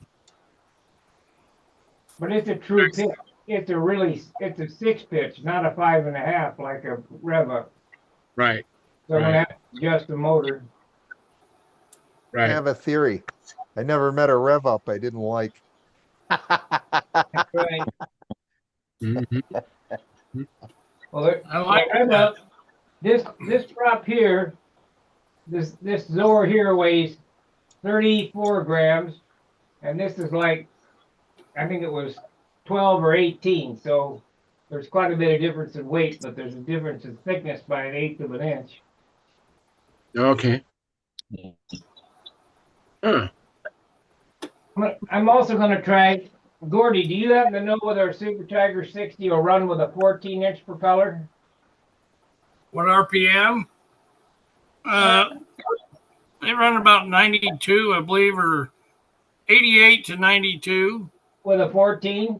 But it's a true pitch. It's a 6 pitch, not a 5.5 like a rev up. Right. So I'm gonna have to adjust the motor. I have a theory. I never met a rev up I didn't like. That's right. Mm-hmm. Well, I like rev up. This prop here, this Zor here weighs 34 grams, and this is like, I think it was 12 or 18. So there's quite a bit of difference in weight, but there's a difference in thickness by 1/8 of an inch. Okay. Huh. I'm also going to try, Gordy, do you happen to know whether a Super Tiger 60 will run with a 14-inch propeller? What RPM? They run about 92, I believe, or 88 to 92. With a 14?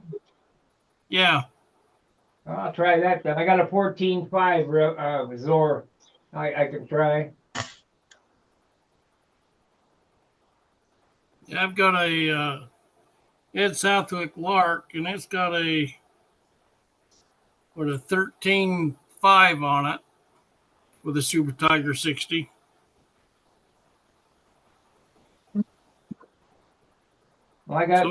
Yeah. I'll try that then. I got a 14.5 Zor I can try. Yeah, I've got a Ed Southwick Lark, and it's got a 13.5 on it with a Super Tiger 60. Well, I got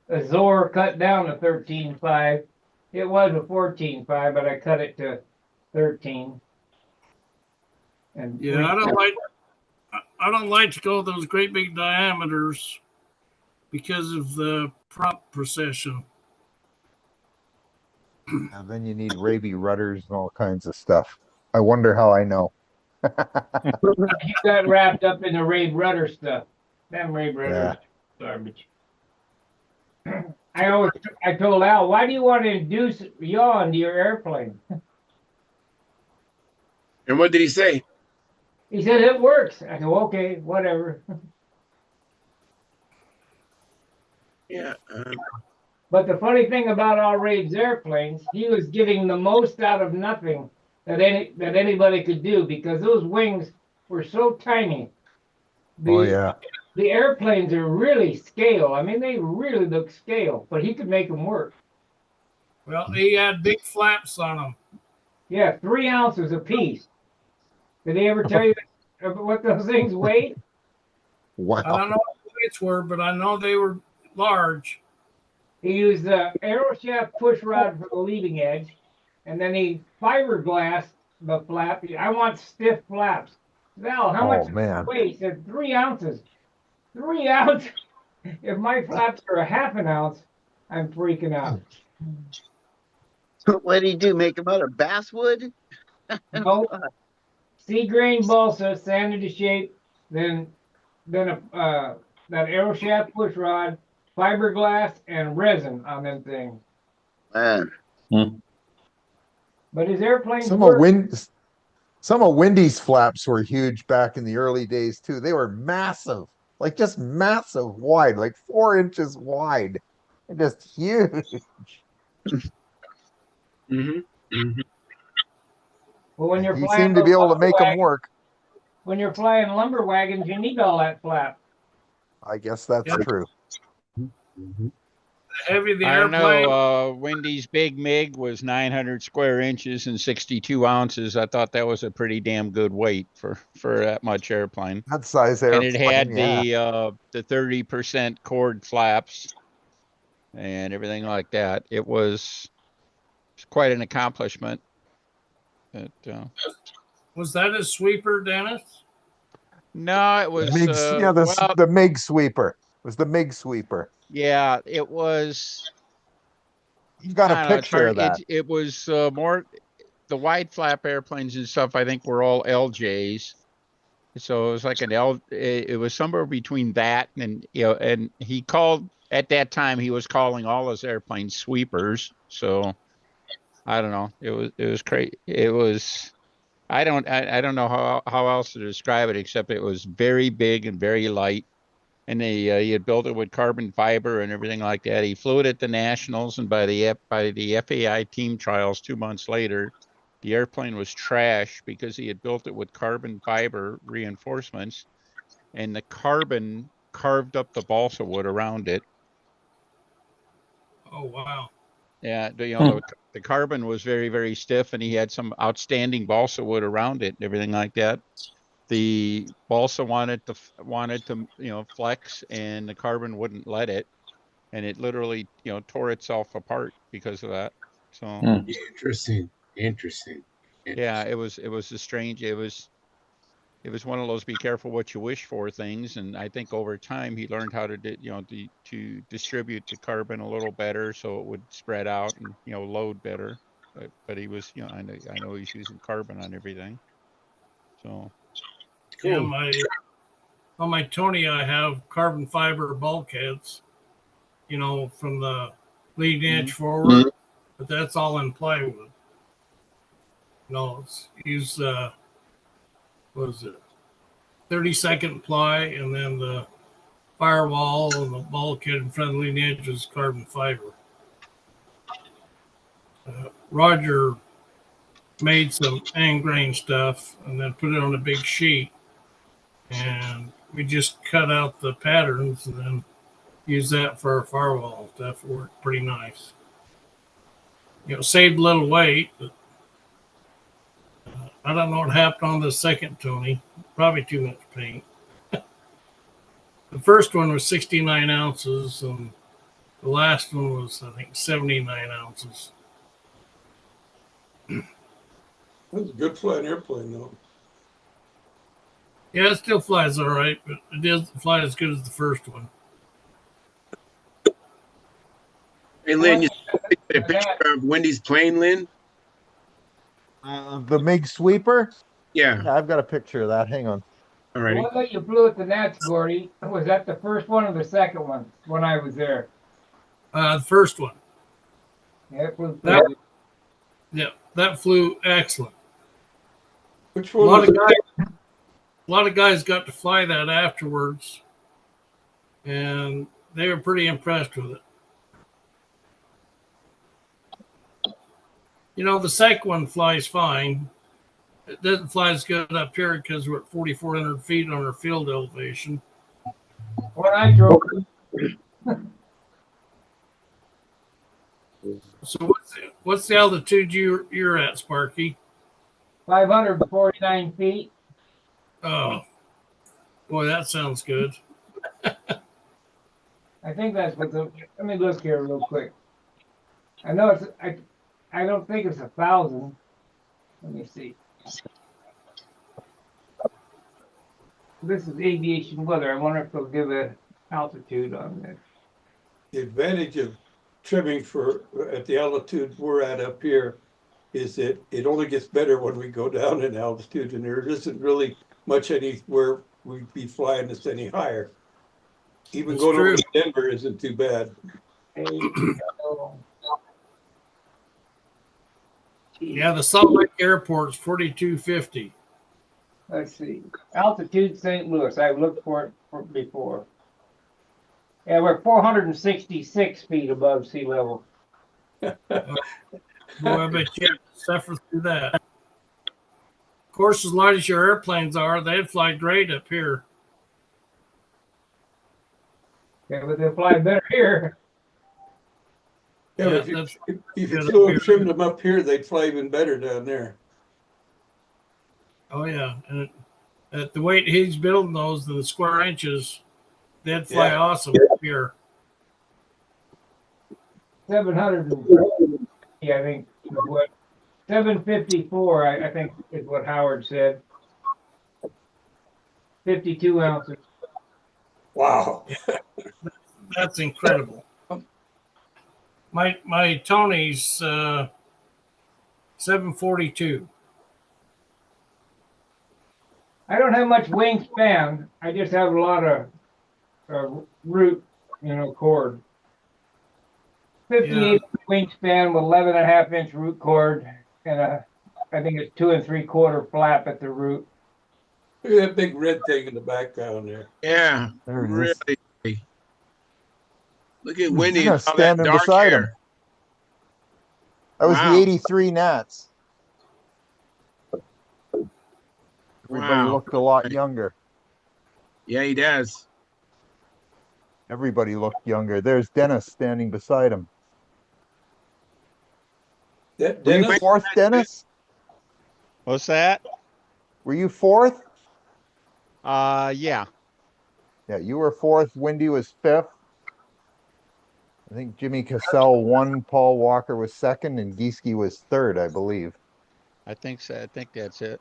a Zor cut down to 13.5. It was a 14.5, but I cut it to 13. And yeah, I don't like to go those great big diameters because of the prop procession. And then you need Raby rudders and all kinds of stuff. I wonder how I know. You got wrapped up in the Ray Rudder stuff. Them Ray Rudders garbage. I told Al, why do you want to induce yaw into your airplane? And what did he say? He said it works. I said, okay, whatever. Yeah. But the funny thing about all Rabe's airplanes, he was getting the most out of nothing that anybody could do because those wings were so tiny. Oh yeah. The airplanes are really scale. I mean, they really look scale, but he could make them work. Well, he had big flaps on them. Yeah, 3 ounces a piece. Did he ever tell you what those things weighed? Wow. I don't know what the weights were, but I know they were large. He used the arrow shaft push rod for the leading edge, and then he fiberglassed the flap. I want stiff flaps. Val, how much weight? He said 3 ounces. 3 ounces? If my flaps are a half an ounce, I'm freaking out. What did he do? Make them out of basswood? No. Sea grain balsa sanded to shape, then that arrow shaft push rod, fiberglass, and resin on them things. Man. But his airplanes Some of Wendy's flaps were huge back in the early days too. They were massive, like just massive wide, like 4 inches wide. They're just huge. Well, when you're He flying seemed to be able to make them work. When you're flying lumber wagons, you need all that flap. I guess that's true. Heavy the I don't airplane. know. Wendy's Big Mig was 900 square inches and 62 ounces. I thought that was a pretty damn good weight for that much airplane. That size airplane, and it had the 30% cord flaps and everything like that. It was quite an accomplishment. Was that a sweeper, Dennis? No, it was the MiG sweeper. It was the MiG sweeper. Yeah, it was. You got a picture of that. It was more the wide flap airplanes and stuff. I think were all LJs. So it was like it was somewhere between that and and he called at that time he was calling all his airplanes sweepers. So I don't know. It was crazy. It was. I don't know how else to describe it except it was very big and very light. And he had built it with carbon fiber and everything like that. He flew it at the Nationals, and by the FAI team trials 2 months later, the airplane was trash because he had built it with carbon fiber reinforcements, and the carbon carved up the balsa wood around it. Oh wow! Yeah, the carbon was very, very stiff, and he had some outstanding balsa wood around it and everything like that. The balsa wanted to flex, and the carbon wouldn't let it, and it literally tore itself apart because of that. So Interesting. Yeah, it was a strange. It was one of those be careful what you wish for things, and I think over time he learned how to to distribute the carbon a little better so it would spread out and load better. But he was I know he's using carbon on everything. So. Cool. Yeah, on my Tony, I have carbon fiber bulkheads, from the leading edge forward, but that's all in plywood. Use what is it, 32nd ply, and then the firewall and the bulkhead in front of the leading edge is carbon fiber. Roger made some hand grain stuff and then put it on a big sheet. And we just cut out the patterns and then use that for our firewall stuff. Worked pretty nice. Saved a little weight, but I don't know what happened on the second Tony. Probably too much paint. The first one was 69 ounces, and the last one was, I think, 79 ounces. That's a good flying airplane, though. Yeah, it still flies all right, but it doesn't fly as good as the first one. Hey, Lynn, you see a picture of Wendy's plane, Lynn? The MiG sweeper? Yeah. Yeah, I've got a picture of that. Hang on. The Alrighty. one that you flew at the Nats, Gordy, was that the first one or the second one when I was there? The first one. Yeah, it flew That, pretty yeah, that flew excellent. Which A one lot was of it? guys, a lot of guys got to fly that afterwards, and they were pretty impressed with it. You know, the second one flies fine. It doesn't fly as good up here because we're at 4,400 feet on our field elevation. When I drove, So what's the altitude you're at, Sparky? 549 feet. Oh, boy, that sounds good. I think that's what the. Let me look here real quick. I know it's. I don't think it's 1,000. Let me see. This is aviation weather. I wonder if they'll give a altitude on this. The advantage of trimming for at the altitude we're at up here is that it only gets better when we go down in altitude, and there isn't really much anywhere we'd be flying that's any higher. Even That's going over true. to Denver isn't too bad. Yeah, the Salt Lake Airport's 4,250. Let's see. Altitude St. Louis. I've looked for it before. Yeah, we're 466 feet above sea level. Boy, I bet you have to suffer through that. Of course, as light as your airplanes are, they'd fly great up here. Yeah, but they fly better here. Yeah, Yeah, but that's if you good up flew and here. trimmed them up here, they'd fly even better down there. Oh yeah, and at the weight he's building those, the square inches, they'd fly Yeah. awesome up here. 750, I think, is what 754. I think is what Howard said. 52 ounces. Wow. That's incredible. My Tony's 742. I don't have much wingspan. I just have a lot of root, cord. 58 wingspan with 11.5-inch root cord and I think it's 2 3/4 flap at the root. Look at that big red thing in the background there. Yeah. There it Really. is. Look at Wendy Jenna and all that standing dark beside him. hair. That was Wow. the 83 Nats. Everybody Wow. looked a lot younger. Yeah, he does. Everybody looked younger. There's Dennis standing beside him. Were you Dennis? fourth, Dennis? What's that? Were you fourth? Yeah. Yeah, you were fourth. Wendy was fifth. I think Jimmy Cassell won. Paul Walker was second, and Gieske was third, I believe. I think so. I think that's it.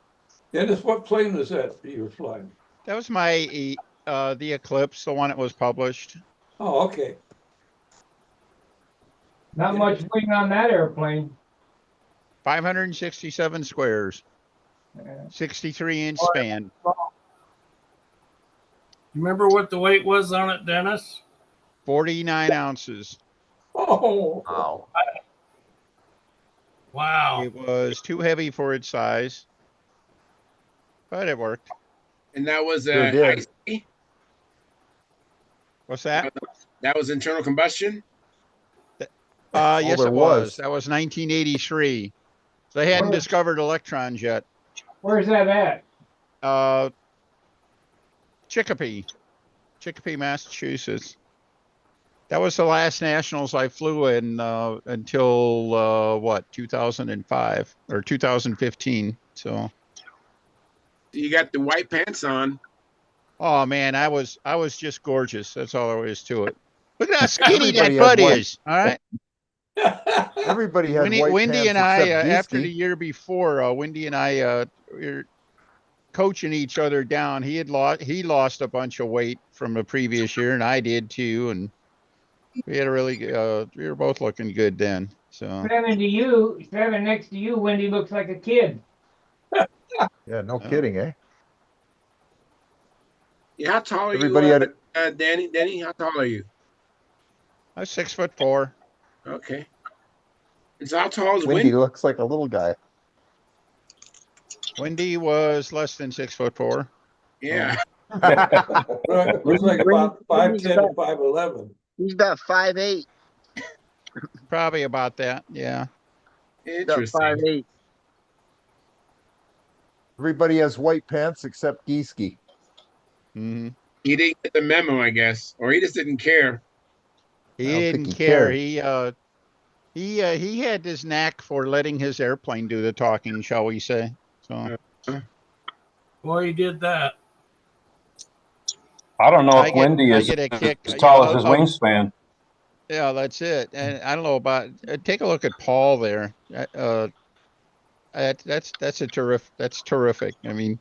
Dennis, what plane was that you were flying? That was my the Eclipse, the one that was published. Oh, okay. Not much wing on that airplane. 567 squares, 63-inch span. Remember what the weight was on it, Dennis? 49 ounces. Oh, wow. Wow. It was too heavy for its size, but it worked. And that was Sure did. IC? What's that? That was internal combustion? Yes, there it was. That was 1983. So they hadn't discovered electrons yet. Where's that at? Chicopee, Massachusetts. That was the last nationals I flew in until 2005 or 2015. So You got the white pants on. oh man, I was just gorgeous. That's all there is to it. Look at how skinny that Everybody butt had white. is. All right. Everybody had white Wendy pants and I, except after Gieske. the year before, Wendy and I coaching each other down. He lost a bunch of weight from the previous year, and I did too. And we had a really we were both looking good then. So Seven next to you, Wendy looks like a kid. Yeah, no kidding, eh? Yeah, how tall are Everybody you, had Danny? Danny, how tall are you? I was 6'4". Okay. It's how tall is Wendy Wendy? looks like a little guy. Wendy was less than 6'4". Yeah. Looks like about 5'10" to 5'11". He's about 5'8". Probably about that. Yeah. About Interesting. 5'8". Everybody has white pants except Geeski. Mm-hmm. He didn't get the memo, I guess, or he just didn't care. He I don't didn't think he care. cared. He had this knack for letting his airplane do the talking, shall we say? So Boy, he did that. I don't know if I Wendy is get a kick. as You tall know, as his wingspan. yeah, that's it. And I don't know about. Take a look at Paul there. That's terrific. I mean,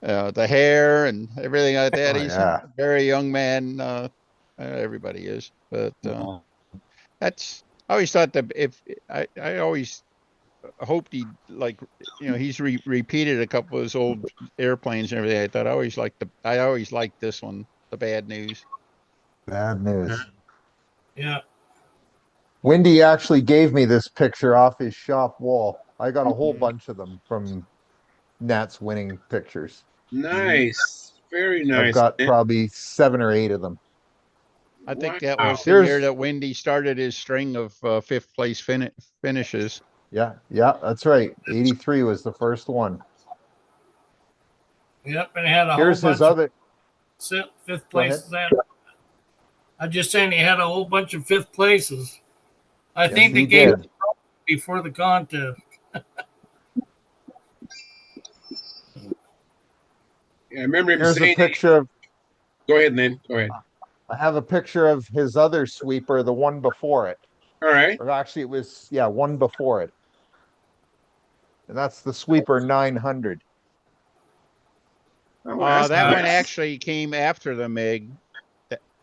the hair and everything like that. Oh, He's yeah. a very young man. Everybody is, but that's. I always thought that if I always hoped he he's repeated a couple of his old airplanes and everything. I always liked this one, the Bad News. Bad news. Yeah. Wendy actually gave me this picture off his shop wall. I got a whole bunch of them from Nats winning pictures. Nice. Very I've nice. got probably 7 or 8 of them. I think that Wow. was the year that Wendy started his string of fifth place finishes. Yeah, that's right. 83 was the first one. Yep, and he had a Here's whole his bunch other. of fifth Go ahead. places. I'm just saying he had a whole bunch of fifth places. I Yes, think they he gave did. him before the contest. Yeah, I remember him Here's a saying. picture of. Go ahead, Lynn. Go ahead. I have a picture of his other sweeper, the one before it. All right. Or actually, it was one before it, and that's the sweeper 900. Oh, That one nice. actually came after the MiG.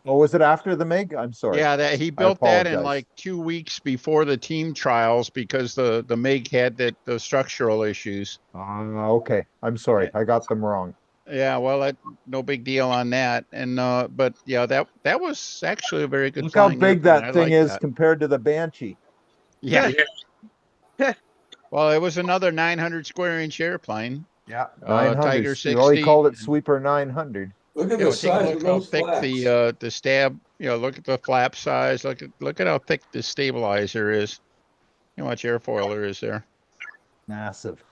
Oh, was it after the MiG? I'm sorry. Yeah, that he built that in like 2 weeks before the team trials because the MiG had the structural issues. Okay. I'm sorry. I got them wrong. Yeah, well, no big deal on that. And but yeah, that was actually a very good. Look how flying big airplane. that thing is compared to the Banshee. Yeah. Well, it was another 900 square inch airplane. Yeah, Tiger 900. 60. You already called it Sweeper 900. Look at You the know, take a size look of how those thick flaps. the stab. You know, look at the flap size. Look at how thick the stabilizer is. You know how much airfoil there is there. Massive.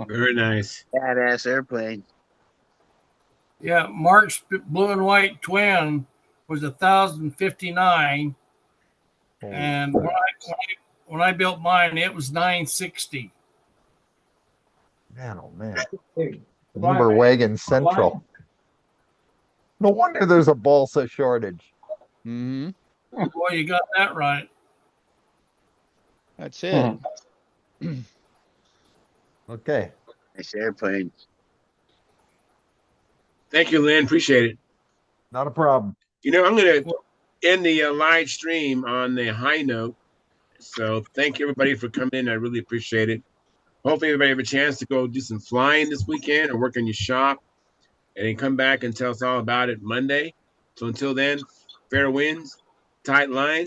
Very nice. Badass airplane. Yeah, Mark's blue and white twin was 1,059, and when I built mine, it was 960. Man, oh man. Lumber Wagon Central. No wonder there's a balsa shortage. Mm-hmm. Boy, you got that right. That's it. Okay. Nice airplane. Thank you, Lynn. Appreciate it. Not a problem. You know, I'm going to end the live stream on the high note. So thank you, everybody, for coming in. I really appreciate it. Hopefully, everybody have a chance to go do some flying this weekend or work in your shop and then come back and tell us all about it Monday. So until then, fair winds, tight lines.